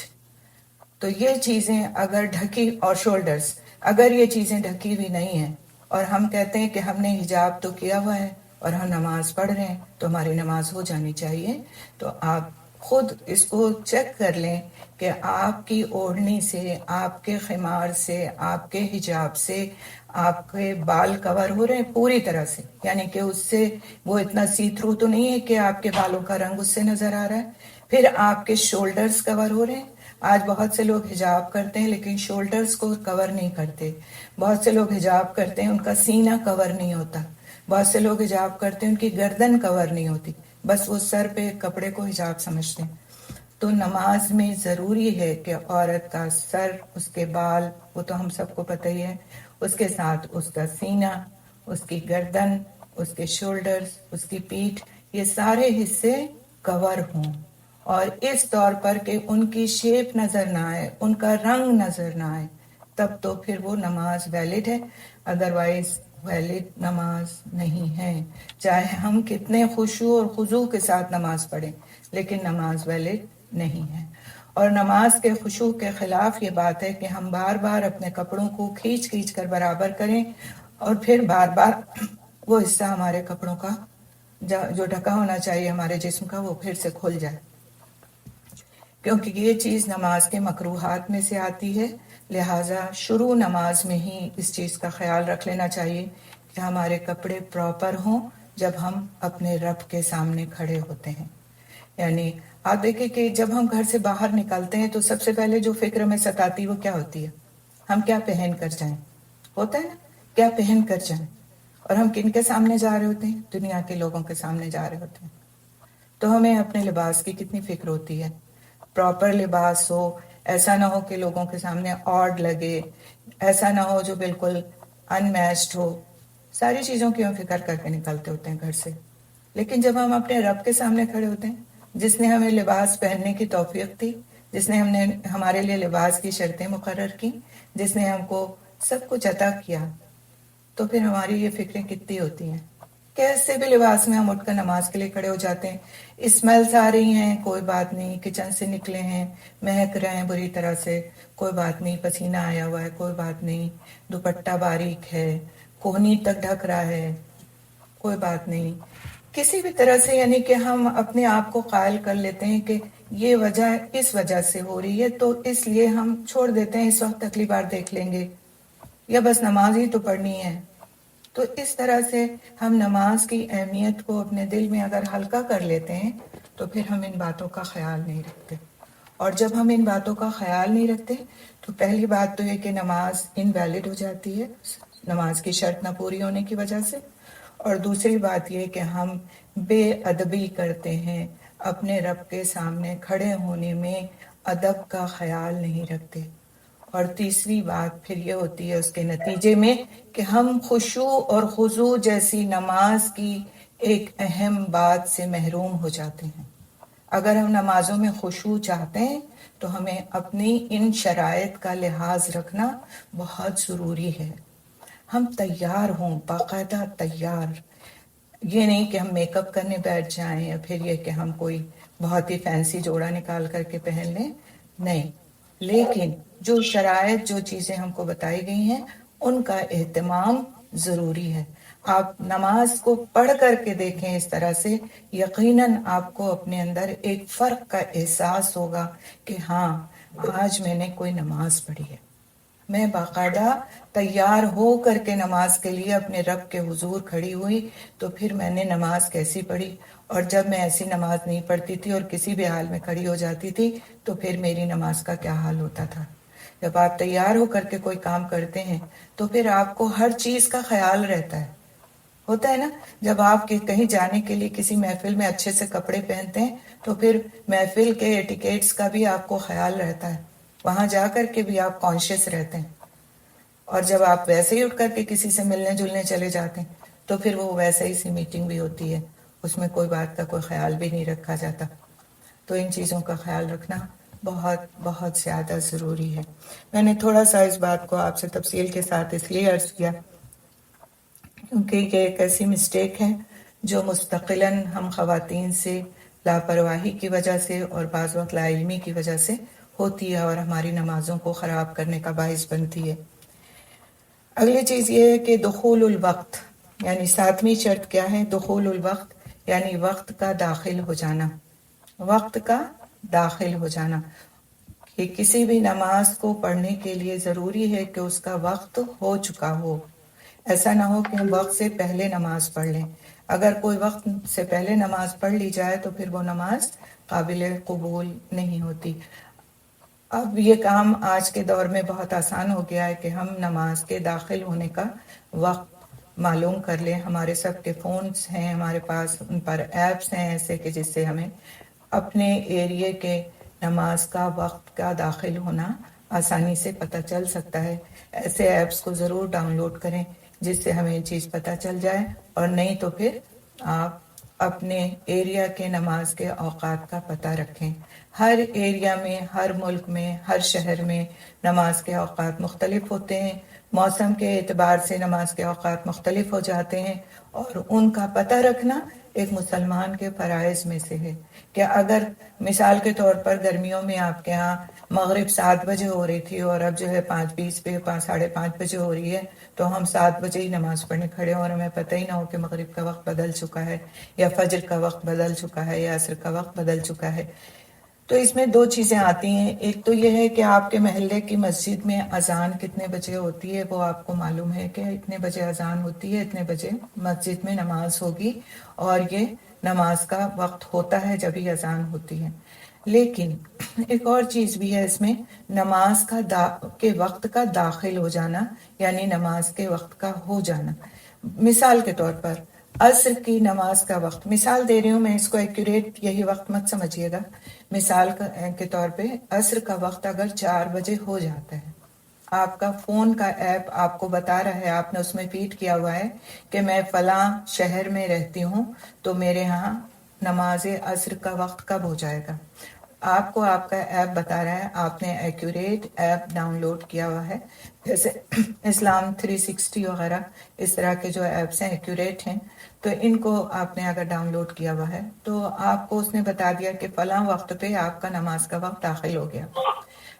[SPEAKER 1] تو یہ چیزیں اگر ڈھکی، اور شولڈرز، اگر یہ چیزیں ڈھکی ہوئی نہیں ہیں اور ہم کہتے ہیں کہ ہم نے حجاب تو کیا ہوا ہے اور ہم نماز پڑھ رہے ہیں تو ہماری نماز ہو جانی چاہیے. تو آپ خود اس کو چیک کر لیں کہ آپ کی اوڑھنی سے، آپ کے خمار سے، آپ کے حجاب سے آپ کے بال کور ہو رہے ہیں پوری طرح سے، یعنی کہ اس سے وہ اتنا سی تھرو تو نہیں ہے کہ آپ کے بالوں کا رنگ اس سے نظر آ رہا ہے. پھر آپ کے شولڈرز کور ہو رہے ہیں. آج بہت سے لوگ حجاب کرتے ہیں لیکن شولڈرز کو کور نہیں کرتے. بہت سے لوگ حجاب کرتے ہیں، ان کا سینہ کور نہیں ہوتا. بہت سے لوگ حجاب کرتے ہیں، ان کی گردن کور نہیں ہوتی، بس وہ سر پہ کپڑے کو حجاب سمجھتے ہیں. تو نماز میں ضروری ہے کہ عورت کا سر، اس کے بال، وہ تو ہم سب کو پتہ ہی ہے، اس کے ساتھ اس کا سینہ، اس کی گردن، اس کے شولڈرز، اس کی پیٹھ، یہ سارے حصے کور ہوں، اور اس طور پر کہ ان کی شیپ نظر نہ آئے، ان کا رنگ نظر نہ آئے، تب تو پھر وہ نماز ویلڈ ہے. ادروائز ویلڈ نماز نہیں ہے. چاہے ہم کتنے خشوع اور خضوع کے ساتھ نماز پڑھیں لیکن نماز ویلڈ نہیں ہے. اور نماز کے خشوع کے خلاف یہ بات ہے کہ ہم بار بار اپنے کپڑوں کو کھینچ کھینچ کر برابر کریں اور پھر بار بار وہ حصہ ہمارے کپڑوں کا جو ڈھکا ہونا چاہیے ہمارے جسم کا وہ پھر سے کھل جائے، کیونکہ یہ چیز نماز کے مکروہات میں سے آتی ہے. لہٰذا شروع نماز میں ہی اس چیز کا خیال رکھ لینا چاہیے کہ ہمارے کپڑے پراپر ہوں جب ہم اپنے رب کے سامنے کھڑے ہوتے ہیں. یعنی آپ دیکھیں کہ جب ہم گھر سے باہر نکلتے ہیں تو سب سے پہلے جو فکر ہمیں ستاتی وہ کیا ہوتی ہے؟ ہم کیا پہن کر جائیں، ہوتا ہے نا، کیا پہن کر جائیں. اور ہم کن کے سامنے جا رہے ہوتے ہیں؟ دنیا کے لوگوں کے سامنے جا رہے ہوتے ہیں. تو ہمیں اپنے لباس کی کتنی فکر ہوتی ہے. پراپر لباس ہو، ایسا نہ ہو کہ لوگوں کے سامنے آڈ لگے، ایسا نہ ہو جو بالکل ان میچڈ ہو. ساری چیزوں کی ہم فکر کر کے نکلتے ہوتے ہیں گھر سے. لیکن جب ہم اپنے رب کے سامنے کھڑے ہوتے ہیں جس نے ہمیں لباس پہننے کی توفیق دی، جس نے ہمارے لیے لباس کی شرطیں مقرر کی، جس نے ہم کو سب کچھ عطا کیا، تو پھر ہماری یہ فکریں کتنی ہوتی ہیں. کیسے بھی لباس میں ہم اٹھ کر نماز کے لیے کھڑے ہو جاتے ہیں. اسمیلز آ رہی ہیں، کوئی بات نہیں، کچن سے نکلے ہیں، مہک رہے ہیں بری طرح سے، کوئی بات نہیں، پسینہ آیا ہوا ہے، کوئی بات نہیں، دوپٹہ باریک ہے، کوہنی تک ڈھک رہا ہے، کوئی بات نہیں. کسی بھی طرح سے یعنی کہ ہم اپنے آپ کو قائل کر لیتے ہیں کہ یہ وجہ اس وجہ سے ہو رہی ہے تو اس لیے ہم چھوڑ دیتے ہیں، اس وقت اگلی بار دیکھ لیں گے، یا بس نماز ہی تو پڑھنی ہے. تو اس طرح سے ہم نماز کی اہمیت کو اپنے دل میں اگر ہلکا کر لیتے ہیں تو پھر ہم ان باتوں کا خیال نہیں رکھتے. اور جب ہم ان باتوں کا خیال نہیں رکھتے تو پہلی بات تو یہ کہ نماز انویلڈ ہو جاتی ہے، نماز کی شرط نہ پوری ہونے کی وجہ سے. اور دوسری بات یہ کہ ہم بے ادبی کرتے ہیں، اپنے رب کے سامنے کھڑے ہونے میں ادب کا خیال نہیں رکھتے۔ اور تیسری بات پھر یہ ہوتی ہے اس کے نتیجے میں کہ ہم خشوع اور خضوع جیسی نماز کی ایک اہم بات سے محروم ہو جاتے ہیں۔ اگر ہم نمازوں میں خشوع چاہتے ہیں تو ہمیں اپنی ان شرائط کا لحاظ رکھنا بہت ضروری ہے۔ ہم تیار ہوں، باقاعدہ تیار، یہ نہیں کہ ہم میک اپ کرنے بیٹھ جائیں یا پھر یہ کہ ہم کوئی بہت ہی فینسی جوڑا نکال کر کے پہن لیں، نہیں، لیکن جو شرائط، جو چیزیں ہم کو بتائی گئی ہیں ان کا اہتمام ضروری ہے۔ آپ نماز کو پڑھ کر کے دیکھیں اس طرح سے، یقیناً آپ کو اپنے اندر ایک فرق کا احساس ہوگا کہ ہاں آج میں نے کوئی نماز پڑھی ہے، میں باقاعدہ تیار ہو کر کے نماز کے لیے اپنے رب کے حضور کھڑی ہوئی، تو پھر میں نے نماز کیسی پڑھی۔ اور جب میں ایسی نماز نہیں پڑھتی تھی اور کسی بھی حال میں کھڑی ہو جاتی تھی تو پھر میری نماز کا کیا حال ہوتا تھا۔ جب آپ تیار ہو کر کے کوئی کام کرتے ہیں تو پھر آپ کو ہر چیز کا خیال رہتا ہے، ہوتا ہے نا۔ جب آپ کہیں جانے کے لیے کسی محفل میں اچھے سے کپڑے پہنتے ہیں تو پھر محفل کے ایٹیکیٹس کا بھی آپ کو خیال رہتا ہے، وہاں جا کر کے بھی آپ کانشیس رہتے ہیں۔ اور جب آپ ویسے ہی اٹھ کر کے کسی سے ملنے جلنے چلے جاتے ہیں تو پھر وہ ویسے ہی سی میٹنگ بھی ہوتی ہے، اس میں کوئی بات کا کوئی خیال بھی نہیں رکھا جاتا۔ تو ان چیزوں کا خیال رکھنا بہت بہت زیادہ ضروری ہے۔ میں نے تھوڑا سا اس بات کو آپ سے تفصیل کے ساتھ اس لیے عرض کیا کیونکہ یہ ایک ایسی مسٹیک ہے جو مستقلاً ہم خواتین سے لاپرواہی کی وجہ سے اور بعض وقت لا علمی کی وجہ سے ہوتی ہے اور ہماری نمازوں کو خراب کرنے کا باعث بنتی ہے۔ اگلی چیز یہ ہے کہ دخول الوقت، یعنی ساتویں شرط کیا ہے؟ دخول الوقت، یعنی وقت کا داخل ہو جانا، وقت کا داخل ہو جانا۔ کہ کسی بھی نماز کو پڑھنے کے لیے ضروری ہے کہ اس کا وقت ہو چکا ہو، ایسا نہ ہو کہ ہم وقت سے پہلے نماز پڑھ لیں۔ اگر کوئی وقت سے پہلے نماز پڑھ لی جائے تو پھر وہ نماز قابل قبول نہیں ہوتی۔ اب یہ کام آج کے دور میں بہت آسان ہو گیا ہے کہ ہم نماز کے داخل ہونے کا وقت معلوم کر لیں۔ ہمارے سب کے فونز ہیں ہمارے پاس، ان پر ایپس ہیں ایسے کہ جس سے ہمیں اپنے ایریے کے نماز کا وقت کا داخل ہونا آسانی سے پتہ چل سکتا ہے۔ ایسے ایپس کو ضرور ڈاؤن لوڈ کریں جس سے ہمیں چیز پتہ چل جائے، اور نہیں تو پھر آپ اپنے ایریا کے نماز کے اوقات کا پتہ رکھیں۔ ہر ایریا میں، ہر ملک میں، ہر شہر میں نماز کے اوقات مختلف ہوتے ہیں، موسم کے اعتبار سے نماز کے اوقات مختلف ہو جاتے ہیں، اور ان کا پتہ رکھنا ایک مسلمان کے فرائض میں سے ہے کہ اگر مثال کے طور پر گرمیوں میں آپ کے ہاں مغرب 7 بجے ہو رہی تھی اور اب جو ہے 5:20 پہ 5:30 بجے ہو رہی ہے، تو ہم 7 بجے ہی نماز پڑھنے کھڑے اور ہمیں پتہ ہی نہ ہو کہ مغرب کا وقت بدل چکا ہے یا فجر کا وقت بدل چکا ہے یا عصر کا وقت بدل چکا ہے۔ تو اس میں دو چیزیں آتی ہیں، ایک تو یہ ہے کہ آپ کے محلے کی مسجد میں اذان کتنے بجے ہوتی ہے، وہ آپ کو معلوم ہے کہ اتنے بجے اذان ہوتی ہے، اتنے بجے مسجد میں نماز ہوگی، اور یہ نماز کا وقت ہوتا ہے جب ہی اذان ہوتی ہے۔ لیکن ایک اور چیز بھی ہے اس میں، نماز کے وقت کا داخل ہو جانا، یعنی نماز کے وقت کا ہو جانا۔ مثال کے طور پر عصر کی نماز کا وقت، مثال دے رہی ہوں میں، اس کو ایکوریٹ یہی وقت مت سمجھیے گا، مثال کے طور پہ عصر کا وقت اگر 4 بجے ہو جاتا ہے، آپ کا فون کا ایپ آپ کو بتا رہا ہے، آپ نے اس میں فیڈ کیا ہوا ہے کہ میں فلاں شہر میں رہتی ہوں تو میرے ہاں نماز عصر کا وقت کب ہو جائے گا، آپ کو آپ کا ایپ بتا رہا ہے، آپ نے ایکوریٹ ایپ ڈاؤن لوڈ کیا ہوا ہے، جیسے اسلام 360 وغیرہ اس طرح کے جو ایپس ہیں ایکوریٹ ہیں، تو ان کو آپ نے اگر ڈاؤن لوڈ کیا ہوا ہے تو آپ کو اس نے بتا دیا کہ فلاں وقت پہ آپ کا نماز کا وقت داخل ہو گیا۔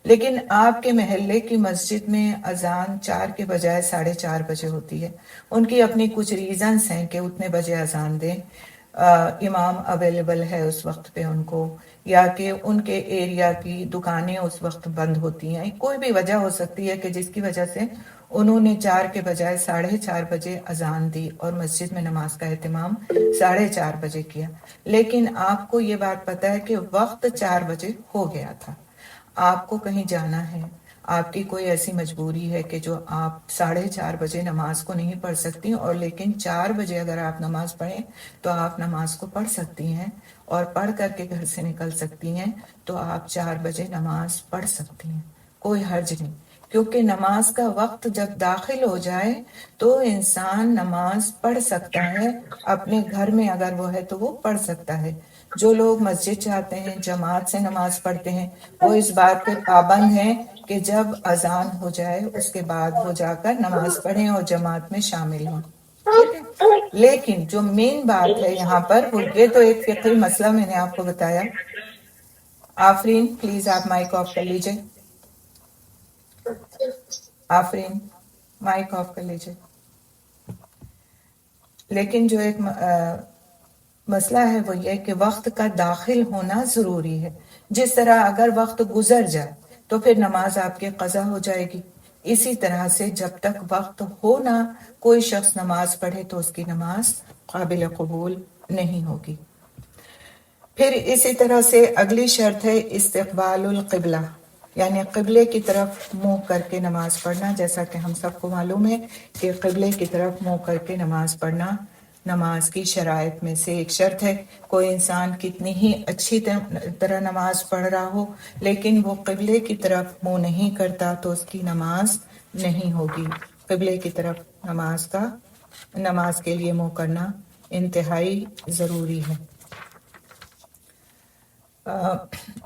[SPEAKER 1] لیکن آپ کے محلے کی مسجد میں اذان 4 کے بجائے 4:30 بجے ہوتی ہے، ان کی اپنی کچھ ریزنز ہیں کہ اتنے بجے اذان دیں، امام اویلیبل ہے اس وقت پہ ان کو، یا کہ ان کے ایریا کی دکانیں اس وقت بند ہوتی ہیں، کوئی بھی وجہ ہو سکتی ہے کہ جس کی وجہ سے انہوں نے 4 کے بجائے 4:30 بجے اذان دی اور مسجد میں نماز کا اہتمام 4:30 بجے کیا۔ لیکن آپ کو یہ بات پتہ ہے کہ وقت 4 بجے ہو گیا تھا، آپ کو کہیں جانا ہے، آپ کی کوئی ایسی مجبوری ہے کہ جو آپ 4:30 بجے نماز کو نہیں پڑھ سکتی اور لیکن 4 بجے اگر آپ نماز پڑھیں تو آپ نماز کو پڑھ سکتی ہیں اور پڑھ کر کے گھر سے نکل سکتی ہیں تو آپ 4 بجے نماز پڑھ سکتی ہیں، کوئی حرج نہیں، کیونکہ نماز کا وقت جب داخل ہو جائے تو انسان نماز پڑھ سکتا ہے، اپنے گھر میں اگر وہ ہے تو وہ پڑھ سکتا ہے۔ جو لوگ مسجد جاتے ہیں، جماعت سے نماز پڑھتے ہیں، وہ اس بات پہ پابند ہیں کہ جب اذان ہو جائے اس کے بعد وہ جا کر نماز پڑھیں اور جماعت میں شامل ہوں، ٹھیک ہے؟ لیکن جو مین بات ہے یہاں پر، یہ تو ایک فقہی مسئلہ میں نے آپ کو بتایا۔ آفرین پلیز آپ مائک آف کر لیجئے، آفرین مائک آف کر لیجئے۔ لیکن جو ایک مسئلہ ہے وہ یہ کہ وقت کا داخل ہونا ضروری ہے، جس طرح اگر وقت گزر جائے تو پھر نماز آپ کے قضا ہو جائے گی، اسی طرح سے جب تک وقت ہو نہ کوئی شخص نماز پڑھے تو اس کی نماز قابل قبول نہیں ہوگی۔ پھر اسی طرح سے اگلی شرط ہے استقبال القبلہ، یعنی قبلے کی طرف منہ کر کے نماز پڑھنا، جیسا کہ ہم سب کو معلوم ہے کہ قبلے کی طرف منہ کر کے نماز پڑھنا نماز کی شرائط میں سے ایک شرط ہے۔ کوئی انسان کتنی ہی اچھی طرح نماز پڑھ رہا ہو لیکن وہ قبلے کی طرف منہ نہیں کرتا تو اس کی نماز نہیں ہوگی۔ قبلے کی طرف نماز کے لیے منہ کرنا انتہائی ضروری ہے۔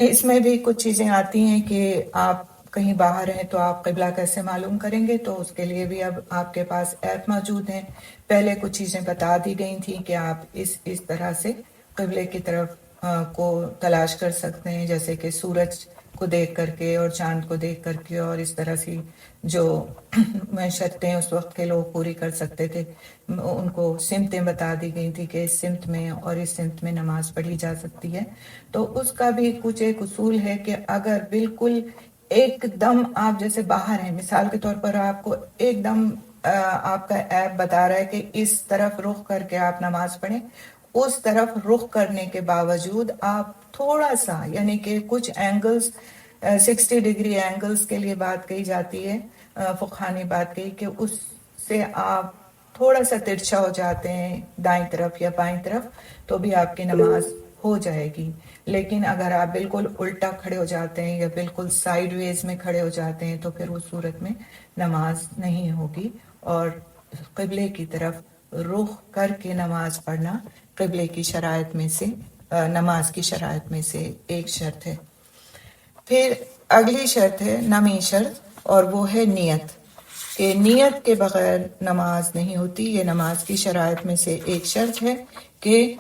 [SPEAKER 1] اس میں بھی کچھ چیزیں آتی ہیں کہ آپ کہیں باہر ہیں تو آپ قبلہ کیسے معلوم کریں گے، تو اس کے لیے بھی اب آپ کے پاس ایپ موجود ہیں۔ پہلے کچھ چیزیں بتا دی گئی تھیں کہ آپ اس طرح سے قبلے کی طرف کو تلاش کر سکتے ہیں، جیسے کہ سورج کو دیکھ کر کے اور چاند کو دیکھ کر کے، اور اس طرح سے جو شرطیں اس وقت کے لوگ پوری کر سکتے تھے ان کو سمتیں بتا دی گئی تھی کہ اس سمت میں اور اس سمت میں نماز پڑھی جا سکتی ہے۔ تو اس کا بھی کچھ ایک اصول ہے کہ اگر بالکل ایک دم آپ جیسے باہر ہیں، مثال کے طور پر آپ کو ایک دم آپ کا ایپ بتا رہا ہے کہ اس طرف رخ کر کے آپ نماز پڑھیں، اس طرف رخ کرنے کے باوجود آپ تھوڑا سا، یعنی کہ کچھ اینگلز 60 ڈگری اینگلز کے لیے بات کہی جاتی ہے، فقہا نے بات کہی کہ اس سے آپ تھوڑا سا ترچھا ہو جاتے ہیں دائیں طرف یا بائیں طرف تو بھی آپ کی نماز ہو جائے گی۔ لیکن اگر آپ بالکل الٹا کھڑے ہو جاتے ہیں یا بالکل سائیڈ ویز میں کھڑے ہو جاتے ہیں تو پھر اس صورت میں نماز نہیں ہوگی، اور قبلے کی طرف رخ کر کے نماز پڑھنا قبلے کی شرائط میں سے نماز کی شرائط میں سے ایک شرط ہے۔ پھر اگلی شرط ہے نمی شرط، اور وہ ہے نیت، کہ نیت کے بغیر نماز نہیں ہوتی۔ یہ نماز کی شرائط میں سے ایک شرط ہے کہ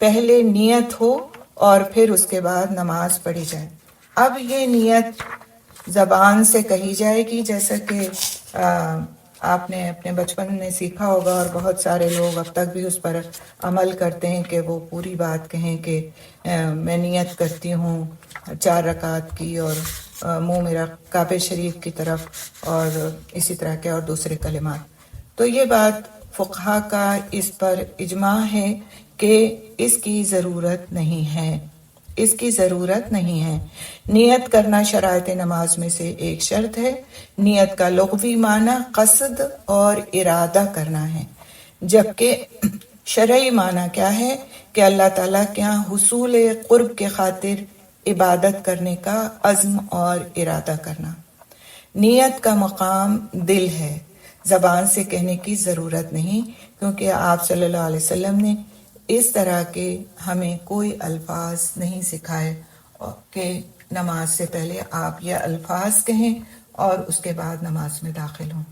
[SPEAKER 1] پہلے نیت ہو اور پھر اس کے بعد نماز پڑھی جائے۔ اب یہ نیت زبان سے کہی جائے گی، جیسا کہ آپ نے اپنے بچپن میں سیکھا ہوگا اور بہت سارے لوگ اب تک بھی اس پر عمل کرتے ہیں کہ وہ پوری بات کہیں کہ میں نیت کرتی ہوں 4 رکعت کی اور منہ میرا کعبہ شریف کی طرف، اور اسی طرح کے اور دوسرے کلمات۔ تو یہ بات فقہا کا اس پر اجماع ہے کہ اس کی ضرورت نہیں ہے، اس کی ضرورت نہیں ہے۔ نیت کرنا شرائط نماز میں سے ایک شرط ہے۔ نیت کا لغوی معنی قصد اور ارادہ کرنا ہے، جبکہ شرعی معنی کیا ہے کہ اللہ تعالیٰ کے یہاں حصول قرب کے خاطر عبادت کرنے کا عزم اور ارادہ کرنا۔ نیت کا مقام دل ہے، زبان سے کہنے کی ضرورت نہیں، کیونکہ آپ صلی اللہ علیہ وسلم نے اس طرح کے ہمیں کوئی الفاظ نہیں سکھائے کہ نماز سے پہلے آپ یہ الفاظ کہیں اور اس کے بعد نماز میں داخل ہوں۔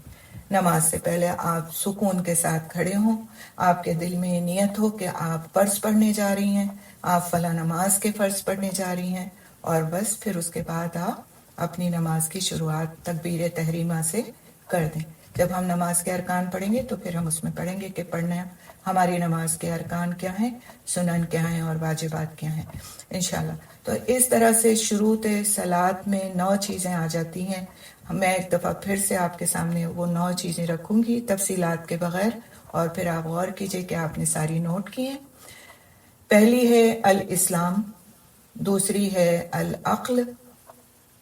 [SPEAKER 1] نماز سے پہلے آپ سکون کے ساتھ کھڑے ہوں، آپ کے دل میں نیت ہو کہ آپ فرض پڑھنے جا رہی ہیں، آپ فلاں نماز کے فرض پڑھنے جا رہی ہیں، اور بس پھر اس کے بعد آپ اپنی نماز کی شروعات تکبیر تحریمہ سے کر دیں۔ جب ہم نماز کے ارکان پڑھیں گے تو پھر ہم اس میں پڑھیں گے کہ پڑھنا ہماری نماز کے ارکان کیا ہیں، سنن کیا ہیں اور واجبات کیا ہیں انشاءاللہ۔ تو اس طرح سے شروط صلاۃ میں 9 چیزیں آ جاتی ہیں۔ میں ایک دفعہ پھر سے آپ کے سامنے وہ 9 چیزیں رکھوں گی تفصیلات کے بغیر، اور پھر آپ غور کیجئے کہ آپ نے ساری نوٹ کی ہیں۔ پہلی ہے الاسلام، دوسری ہے العقل،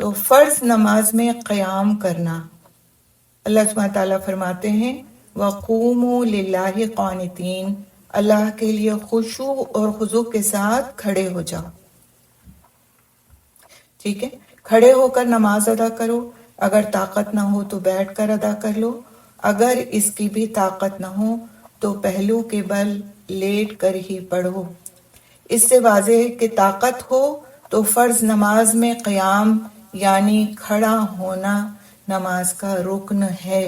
[SPEAKER 1] تو فرض نماز میں قیام کرنا، اللہ سبحانہ تعالیٰ فرماتے ہیں وَقُومُوا لِلَّهِ قَانِتِينَ، اللہ کے لیے خشوع اور خضوع کے ساتھ کھڑے ہو جاؤ. ٹھیک ہے، کھڑے ہو کر نماز ادا کرو، اگر طاقت نہ ہو تو بیٹھ کر ادا کر لو، اگر اس کی بھی طاقت نہ ہو تو پہلو کے بل لیٹ کر ہی پڑھو. اس سے واضح ہے کہ طاقت ہو تو فرض نماز میں قیام یعنی کھڑا ہونا نماز کا رکن ہے،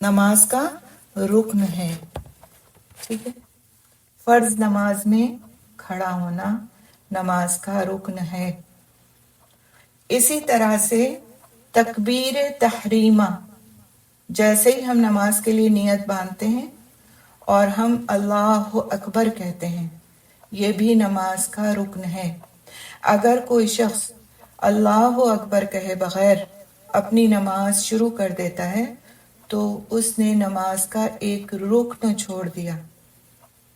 [SPEAKER 1] نماز کا رکن ہے. ٹھیک ہے، فرض نماز میں کھڑا ہونا نماز کا رکن ہے. اسی طرح سے تکبیر تحریمہ، جیسے ہی ہم نماز کے لیے نیت باندھتے ہیں اور ہم اللہ اکبر کہتے ہیں، یہ بھی نماز کا رکن ہے. اگر کوئی شخص اللہ اکبر کہے بغیر اپنی نماز شروع کر دیتا ہے تو اس نے نماز کا ایک رکن چھوڑ دیا.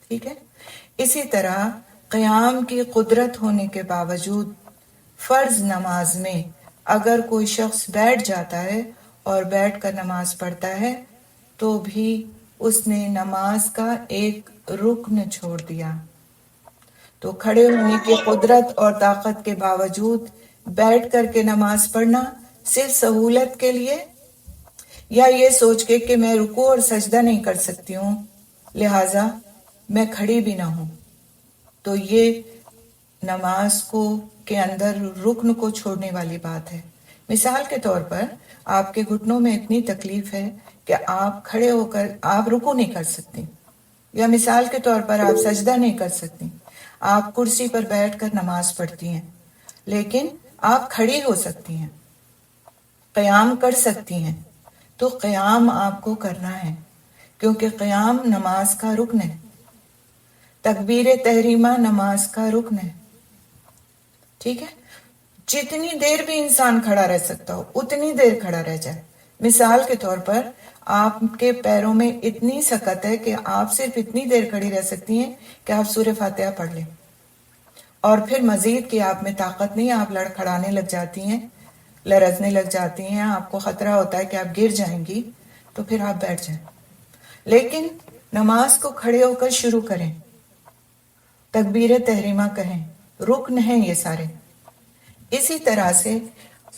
[SPEAKER 1] ٹھیک ہے، اسی طرح قیام کی قدرت ہونے کے باوجود فرض نماز میں اگر کوئی شخص بیٹھ جاتا ہے اور بیٹھ کر نماز پڑھتا ہے تو بھی اس نے نماز کا ایک رکن چھوڑ دیا. تو کھڑے ہونے کی قدرت اور طاقت کے باوجود بیٹھ کر کے نماز پڑھنا صرف سہولت کے لیے یا یہ سوچ کے کہ میں رکوع اور سجدہ نہیں کر سکتی ہوں لہٰذا میں کھڑی بھی نہ ہوں، تو یہ نماز کے اندر رکن کو چھوڑنے والی بات ہے. مثال کے طور پر آپ کے گھٹنوں میں اتنی تکلیف ہے کہ آپ کھڑے ہو کر آپ رکوع نہیں کر سکتی، یا مثال کے طور پر آپ سجدہ نہیں کر سکتی. آپ کرسی پر بیٹھ کر نماز پڑھتی ہیں لیکن آپ کھڑی ہو سکتی ہیں، قیام کر سکتی ہیں، تو قیام آپ کو کرنا ہے کیونکہ قیام نماز کا رکن ہے. تکبیر تحریمہ نماز کا رکن ہے. ٹھیک ہے، جتنی دیر بھی انسان کھڑا رہ سکتا ہو اتنی دیر کھڑا رہ جائے. مثال کے طور پر آپ کے پیروں میں اتنی سکت ہے کہ آپ صرف اتنی دیر کھڑی رہ سکتی ہیں کہ آپ سورہ فاتحہ پڑھ لیں، اور پھر مزید کہ آپ میں طاقت نہیں، آپ لڑکھڑانے لگ جاتی ہیں، لرزنے لگ جاتی ہیں، آپ کو خطرہ ہوتا ہے کہ آپ گر جائیں گی، تو پھر آپ بیٹھ جائیں. لیکن نماز کو کھڑے ہو کر شروع کریں، تکبیر تحریمہ کہیں، رکن ہیں یہ سارے. اسی طرح سے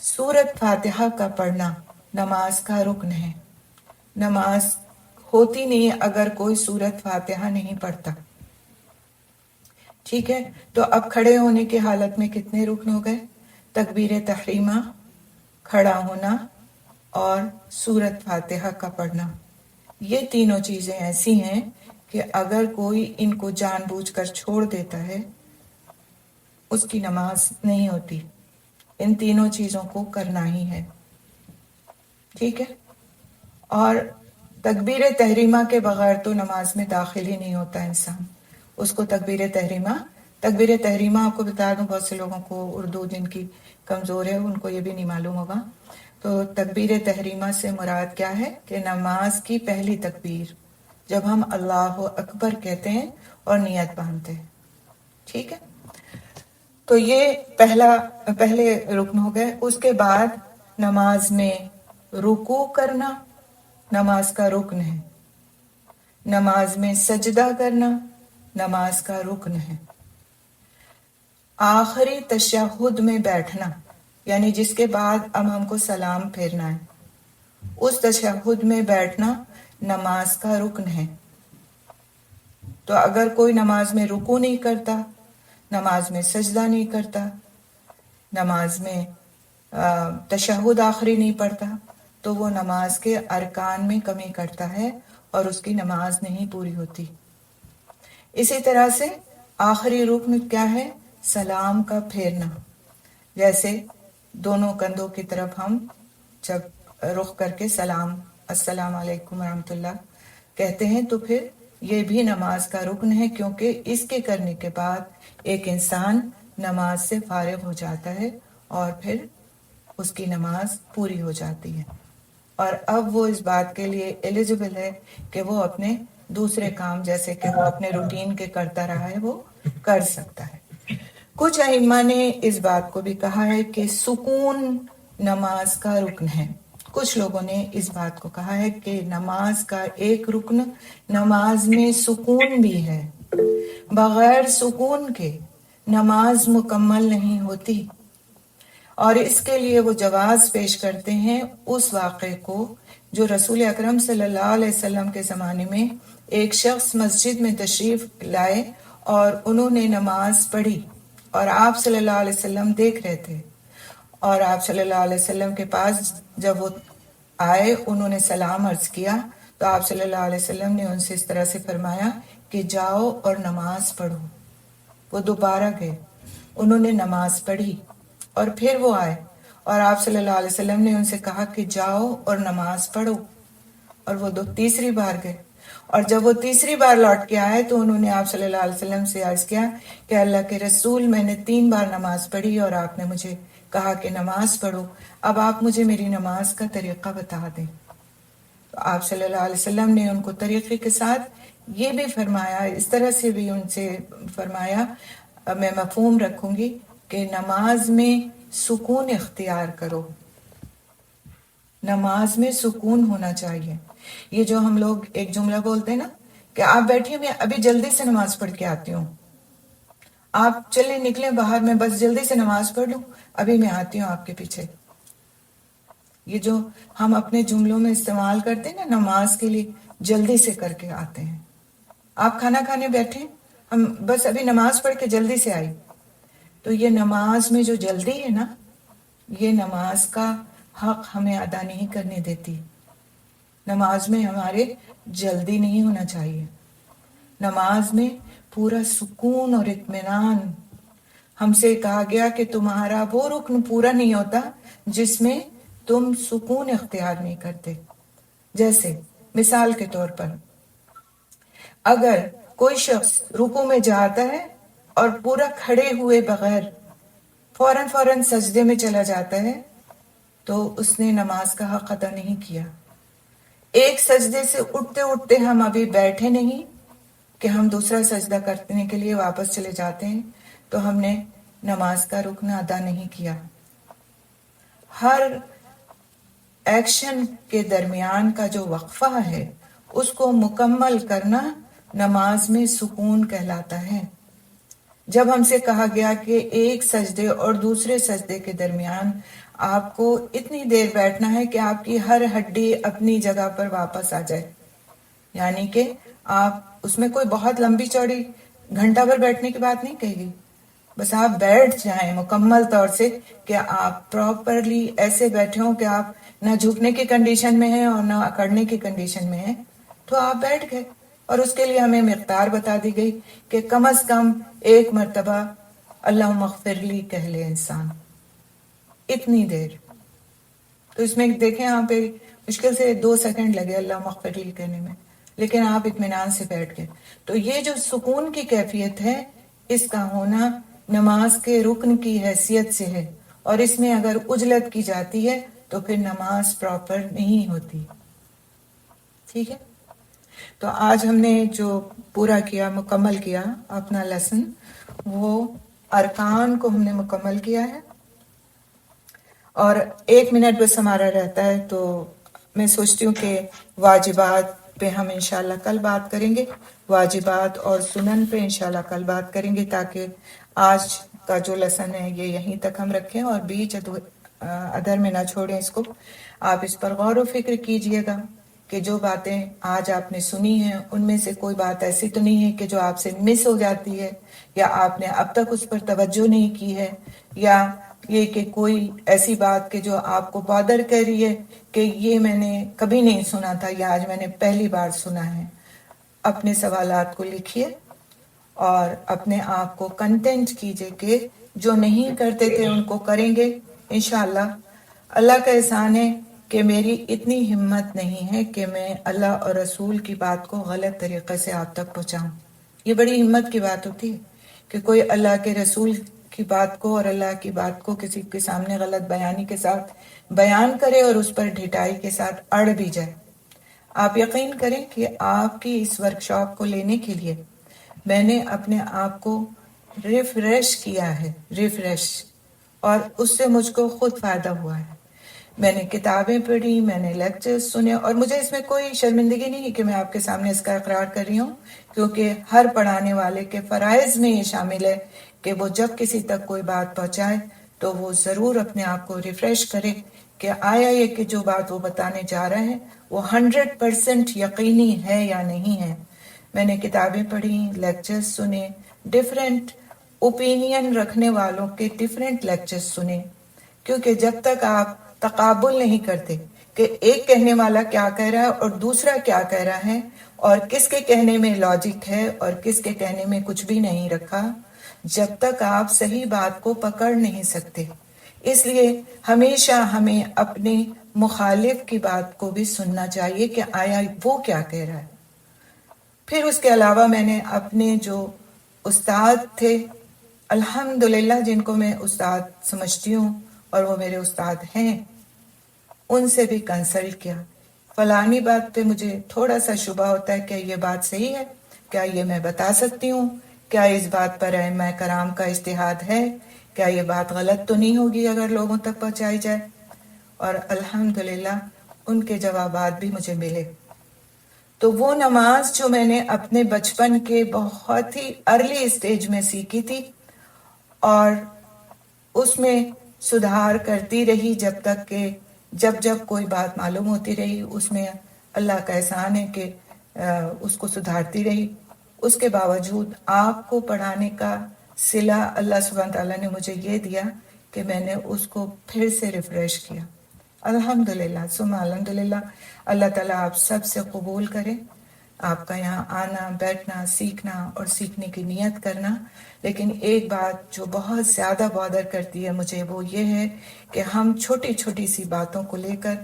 [SPEAKER 1] سورۃ فاتحہ کا پڑھنا نماز کا رکن ہے. نماز ہوتی نہیں اگر کوئی سورۃ فاتحہ نہیں پڑھتا. ٹھیک ہے، تو اب کھڑے ہونے کی حالت میں کتنے رکن ہو گئے؟ تکبیر تحریمہ، کھڑا ہونا اور سورۃ فاتحہ کا پڑھنا. یہ تینوں چیزیں ایسی ہیں کہ اگر کوئی ان کو جان بوجھ کر چھوڑ دیتا ہے اس کی نماز نہیں ہوتی. ان تینوں چیزوں کو کرنا ہی ہے. ٹھیک ہے، اور تکبیر تحریمہ کے بغیر تو نماز میں داخل ہی نہیں ہوتا انسان. اس کو تکبیر تحریمہ آپ کو بتا دوں، بہت سے لوگوں کو اردو جن کی کمزور ہے ان کو یہ بھی نہیں معلوم ہوگا. تو تکبیر تحریمہ سے مراد کیا ہے کہ نماز کی پہلی تکبیر جب ہم اللہ اکبر کہتے ہیں اور نیت باندھتے ہیں. ٹھیک ہے، تو یہ پہلے رکن ہو گئے. اس کے بعد نماز میں رکوع کرنا نماز کا رکن ہے. نماز میں سجدہ کرنا نماز کا رکن ہے. آخری تشہد میں بیٹھنا یعنی جس کے بعد اب ہم کو سلام پھیرنا ہے، اس تشہد میں بیٹھنا نماز کا رکن ہے. تو اگر کوئی نماز میں رکوع نہیں کرتا، نماز میں سجدہ نہیں کرتا، نماز میں تشہد آخری نہیں پڑھتا تو وہ نماز کے ارکان میں کمی کرتا ہے اور اس کی نماز نہیں پوری ہوتی. اسی طرح سے آخری رکن کیا ہے؟ سلام کا پھیرنا. جیسے دونوں کندھوں کی طرف ہم جب رخ کر کے السلام علیکم ورحمۃ اللہ کہتے ہیں تو پھر یہ بھی نماز کا رکن ہے کیونکہ اس کے کرنے کے بعد ایک انسان نماز سے فارغ ہو جاتا ہے اور پھر اس کی نماز پوری ہو جاتی ہے اور اب وہ اس بات کے لیے ایلیجبل ہے کہ وہ اپنے دوسرے کام جیسے کہ وہ اپنے روٹین کے کرتا رہا ہے وہ کر سکتا ہے. کچھ ائمہ نے اس بات کو بھی کہا ہے کہ سکون نماز کا رکن ہے. کچھ لوگوں نے اس بات کو کہا ہے کہ نماز کا ایک رکن نماز میں سکون بھی ہے. بغیر سکون کے نماز مکمل نہیں ہوتی. اور اس کے لیے وہ جواز پیش کرتے ہیں اس واقعے کو جو رسول اکرم صلی اللہ علیہ وسلم کے زمانے میں ایک شخص مسجد میں تشریف لائے اور انہوں نے نماز پڑھی اور آپ صلی اللہ علیہ وسلم دیکھ رہے تھے. اور آپ صلی اللہ علیہ وسلم کے پاس جب وہ آئے انہوں نے سلام عرض کیا تو آپ صلی اللہ علیہ وسلم نے ان سے اس طرح سے فرمایا کہ جاؤ اور نماز پڑھو. وہ دوبارہ گئے, انہوں نے نماز پڑھی اور پھر وہ آئے اور آپ صلی اللہ علیہ وسلم نے ان سے کہا کہ جاؤ اور نماز پڑھو. اور وہ تیسری بار گئے اور جب وہ تیسری بار لوٹ کے آئے تو انہوں نے آپ صلی اللہ علیہ وسلم سے عرض کیا کہ اللہ کے رسول, میں نے 3 بار نماز پڑھی اور آپ نے مجھے کہا کہ نماز پڑھو, اب آپ مجھے میری نماز کا طریقہ بتا دیں. تو آپ صلی اللہ علیہ وسلم نے ان کو طریقے کے ساتھ یہ بھی فرمایا, اس طرح سے بھی ان سے فرمایا, میں مفہوم رکھوں گی کہ نماز میں سکون اختیار کرو, نماز میں سکون ہونا چاہیے. یہ جو ہم لوگ ایک جملہ بولتے ہیں نا کہ آپ بیٹھیے, میں ابھی جلدی سے نماز پڑھ کے آتی ہوں, آپ چلے نکلیں باہر, میں بس جلدی سے نماز پڑھ لوں, ابھی میں آتی ہوں آپ کے پیچھے. یہ جو ہم اپنے جملوں میں استعمال کرتے ہیں نا نماز کے لیے, جلدی سے کر کے آتے ہیں. آپ کھانا کھانے بیٹھے, ہم بس ابھی نماز پڑھ کے جلدی سے آئی. تو یہ نماز میں جو جلدی ہے نا, یہ نماز کا حق ہمیں ادا نہیں کرنے دیتی. نماز میں ہمارے جلدی نہیں ہونا چاہیے. نماز میں پورا سکون اور اطمینان. ہم سے کہا گیا کہ تمہارا وہ رکن پورا نہیں ہوتا جس میں تم سکون اختیار نہیں کرتے. جیسے مثال کے طور پر اگر کوئی شخص رکوع میں جاتا ہے اور پورا کھڑے ہوئے بغیر فوراً سجدے میں چلا جاتا ہے تو اس نے نماز کا حق ادا نہیں کیا. ایک سجدے سے اٹھتے اٹھتے ہم ابھی بیٹھے نہیں کہ ہم دوسرا سجدہ کرنے کے لیے واپس چلے جاتے ہیں, تو ہم نے نماز کا رکن ادا نہیں کیا. ہر ایکشن کے درمیان کا جو وقفہ ہے اس کو مکمل کرنا نماز میں سکون کہلاتا ہے. جب ہم سے کہا گیا کہ ایک سجدے اور دوسرے سجدے کے درمیان آپ کو اتنی دیر بیٹھنا ہے کہ آپ کی ہر ہڈی اپنی جگہ پر واپس آ جائے, یعنی کہ آپ اس میں کوئی بہت لمبی چوڑی گھنٹہ بھر بیٹھنے کی بات نہیں کہی گئی, بس آپ بیٹھ جائیں مکمل طور سے کہ آپ پراپرلی ایسے بیٹھے ہوں کہ آپ نہ جھکنے کی کنڈیشن میں ہیں اور نہ اکڑنے کی کنڈیشن میں ہیں, تو آپ بیٹھ گئے. اور اس کے لیے ہمیں مقدار بتا دی گئی کہ کم از کم 1 مرتبہ اللہم اغفر لی کہہ لے انسان, اتنی دیر. تو اس میں دیکھیں یہاں پہ مشکل سے 2 سیکنڈ لگے اللہم اغفر لی کہنے میں, لیکن آپ اطمینان سے بیٹھ گئے. تو یہ جو سکون کی کیفیت ہے اس کا ہونا نماز کے رکن کی حیثیت سے ہے, اور اس میں اگر عجلت کی جاتی ہے تو پھر نماز پراپر نہیں ہوتی. ٹھیک ہے, تو آج ہم نے جو پورا کیا, مکمل کیا اپنا لیسن, وہ ارکان کو ہم نے مکمل کیا ہے. اور 1 منٹ بس ہمارا رہتا ہے, تو میں سوچتی ہوں کہ واجبات پہ ہم انشاءاللہ کل بات کریں گے, واجبات اور سنن پہ انشاءاللہ کل بات کریں گے, تاکہ آج کا جو لیسن ہے یہ یہیں تک ہم رکھیں اور بیچ ادھر میں نہ چھوڑیں اس کو. آپ اس پر غور و فکر کیجئے گا کہ جو باتیں آج آپ نے سنی ہیں ان میں سے کوئی بات ایسی تو نہیں ہے کہ جو آپ سے مس ہو جاتی ہے, یا آپ نے اب تک اس پر توجہ نہیں کی ہے, یا یہ کہ کوئی ایسی بات کہ جو آپ کو بادر کر رہی ہے کہ یہ میں نے کبھی نہیں سنا تھا یا آج میں نے پہلی بار سنا ہے. اپنے سوالات کو لکھیے اور اپنے آپ کو کنٹینٹ کیجئے کہ جو نہیں کرتے تھے ان کو کریں گے انشاءاللہ. اللہ کا احسان ہے کہ میری اتنی ہمت نہیں ہے کہ میں اللہ اور رسول کی بات کو غلط طریقے سے آپ تک پہنچاؤں. یہ بڑی ہمت کی بات ہوتی ہے کہ کوئی اللہ کے رسول کی بات کو اور اللہ کی بات کو کسی کے سامنے غلط بیانی کے ساتھ بیان کرے اور اس پر ڈھٹائی کے ساتھ اڑ بھی جائے. آپ یقین کریں کہ آپ کی اس ورکشاپ کو لینے کے لیے میں نے اپنے آپ کو ریفریش کیا ہے، ریفریش، اور اس سے مجھ کو خود فائدہ ہوا ہے۔ میں نے کتابیں پڑھی، میں نے لیکچرز سنے، اور مجھے اس میں کوئی شرمندگی نہیں ہے کہ میں آپ کے سامنے اس کا اقرار کر رہی ہوں، کیونکہ ہر پڑھانے والے کے فرائض میں یہ شامل ہے کہ وہ جب کسی تک کوئی بات پہنچائے تو وہ ضرور اپنے آپ کو ریفریش کرے کہ آیا یہ کہ جو بات وہ بتانے جا رہے ہیں وہ 100% یقینی ہے یا نہیں ہے۔ میں نے کتابیں پڑھی، لیکچرز سنے، ڈیفرنٹ اوپینین رکھنے والوں کے ڈیفرنٹ لیکچرز سنے، کیونکہ جب تک آپ تقابل نہیں کرتے کہ ایک کہنے والا کیا کہہ رہا ہے اور دوسرا کیا کہہ رہا ہے، اور کس کے کہنے میں لاجک ہے اور کس کے کہنے میں کچھ بھی نہیں رکھا، جب تک آپ صحیح بات کو پکڑ نہیں سکتے۔ اس لیے ہمیشہ ہمیں اپنے مخالف کی بات کو بھی سننا چاہیے کہ آیا وہ کیا کہہ رہا ہے۔ پھر اس کے علاوہ میں نے اپنے جو استاد تھے، الحمدللہ جن کو میں استاد سمجھتی ہوں اور وہ میرے استاد ہیں، ان سے بھی کنسلٹ کیا۔ فلانی بات پہ مجھے تھوڑا سا شبہ ہوتا ہے کہ یہ بات صحیح ہے، کیا یہ میں بتا سکتی ہوں، کیا اس بات پر ائمہ کرام کا اجتہاد ہے، کیا یہ بات غلط تو نہیں ہوگی اگر لوگوں تک پہنچائی جائے، اور الحمدللہ ان کے جوابات بھی مجھے ملے۔ تو وہ نماز جو میں نے اپنے بچپن کے بہت ہی ارلی اسٹیج میں سیکھی تھی اور اس میں سدھار کرتی رہی جب تک کہ جب کوئی بات معلوم ہوتی رہی، اس میں اللہ کا احسان ہے کہ اس کو سدھارتی رہی۔ اس کے باوجود آپ کو پڑھانے کا صلہ اللہ سبحانہ تعالیٰ نے مجھے یہ دیا کہ میں نے اس کو پھر سے ریفریش کیا۔ الحمدللہ ثم الحمدللہ، اللہ تعالیٰ آپ سب سے قبول کرے آپ کا یہاں آنا، بیٹھنا، سیکھنا اور سیکھنے کی نیت کرنا۔ لیکن ایک بات جو بہت زیادہ بادر کرتی ہے مجھے وہ یہ ہے کہ ہم چھوٹی چھوٹی سی باتوں کو لے کر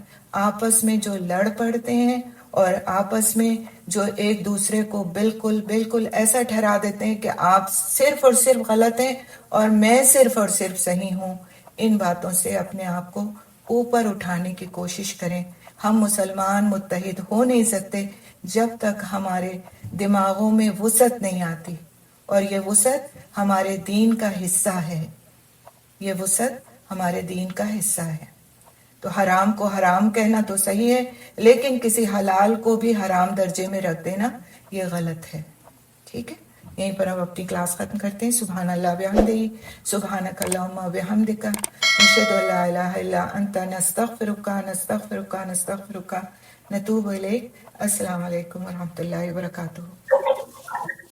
[SPEAKER 1] آپس میں جو لڑ پڑتے ہیں اور آپس میں جو ایک دوسرے کو بالکل ایسا ٹھہرا دیتے ہیں کہ آپ صرف اور صرف غلط ہیں اور میں صرف اور صرف صحیح ہوں، ان باتوں سے اپنے آپ کو اوپر اٹھانے کی کوشش کریں۔ ہم مسلمان متحد ہو نہیں سکتے جب تک ہمارے دماغوں میں وسعت نہیں آتی، اور یہ وسعت ہمارے دین کا حصہ ہے، یہ وسعت ہمارے دین کا حصہ ہے۔ تو حرام کو حرام کہنا تو صحیح ہے، لیکن کسی حلال کو بھی حرام درجے میں رکھ دینا یہ غلط ہے۔ ٹھیک ہے، یہیں پر ہم اپنی کلاس ختم کرتے ہیں۔ سبحان اللہ بحمدہ، سبحانک اللہم بحمدک، نشہد ان لا الہ الا انت، نستغفرک نتوب الیک۔ السلام علیکم ورحمۃ اللہ وبرکاتہ۔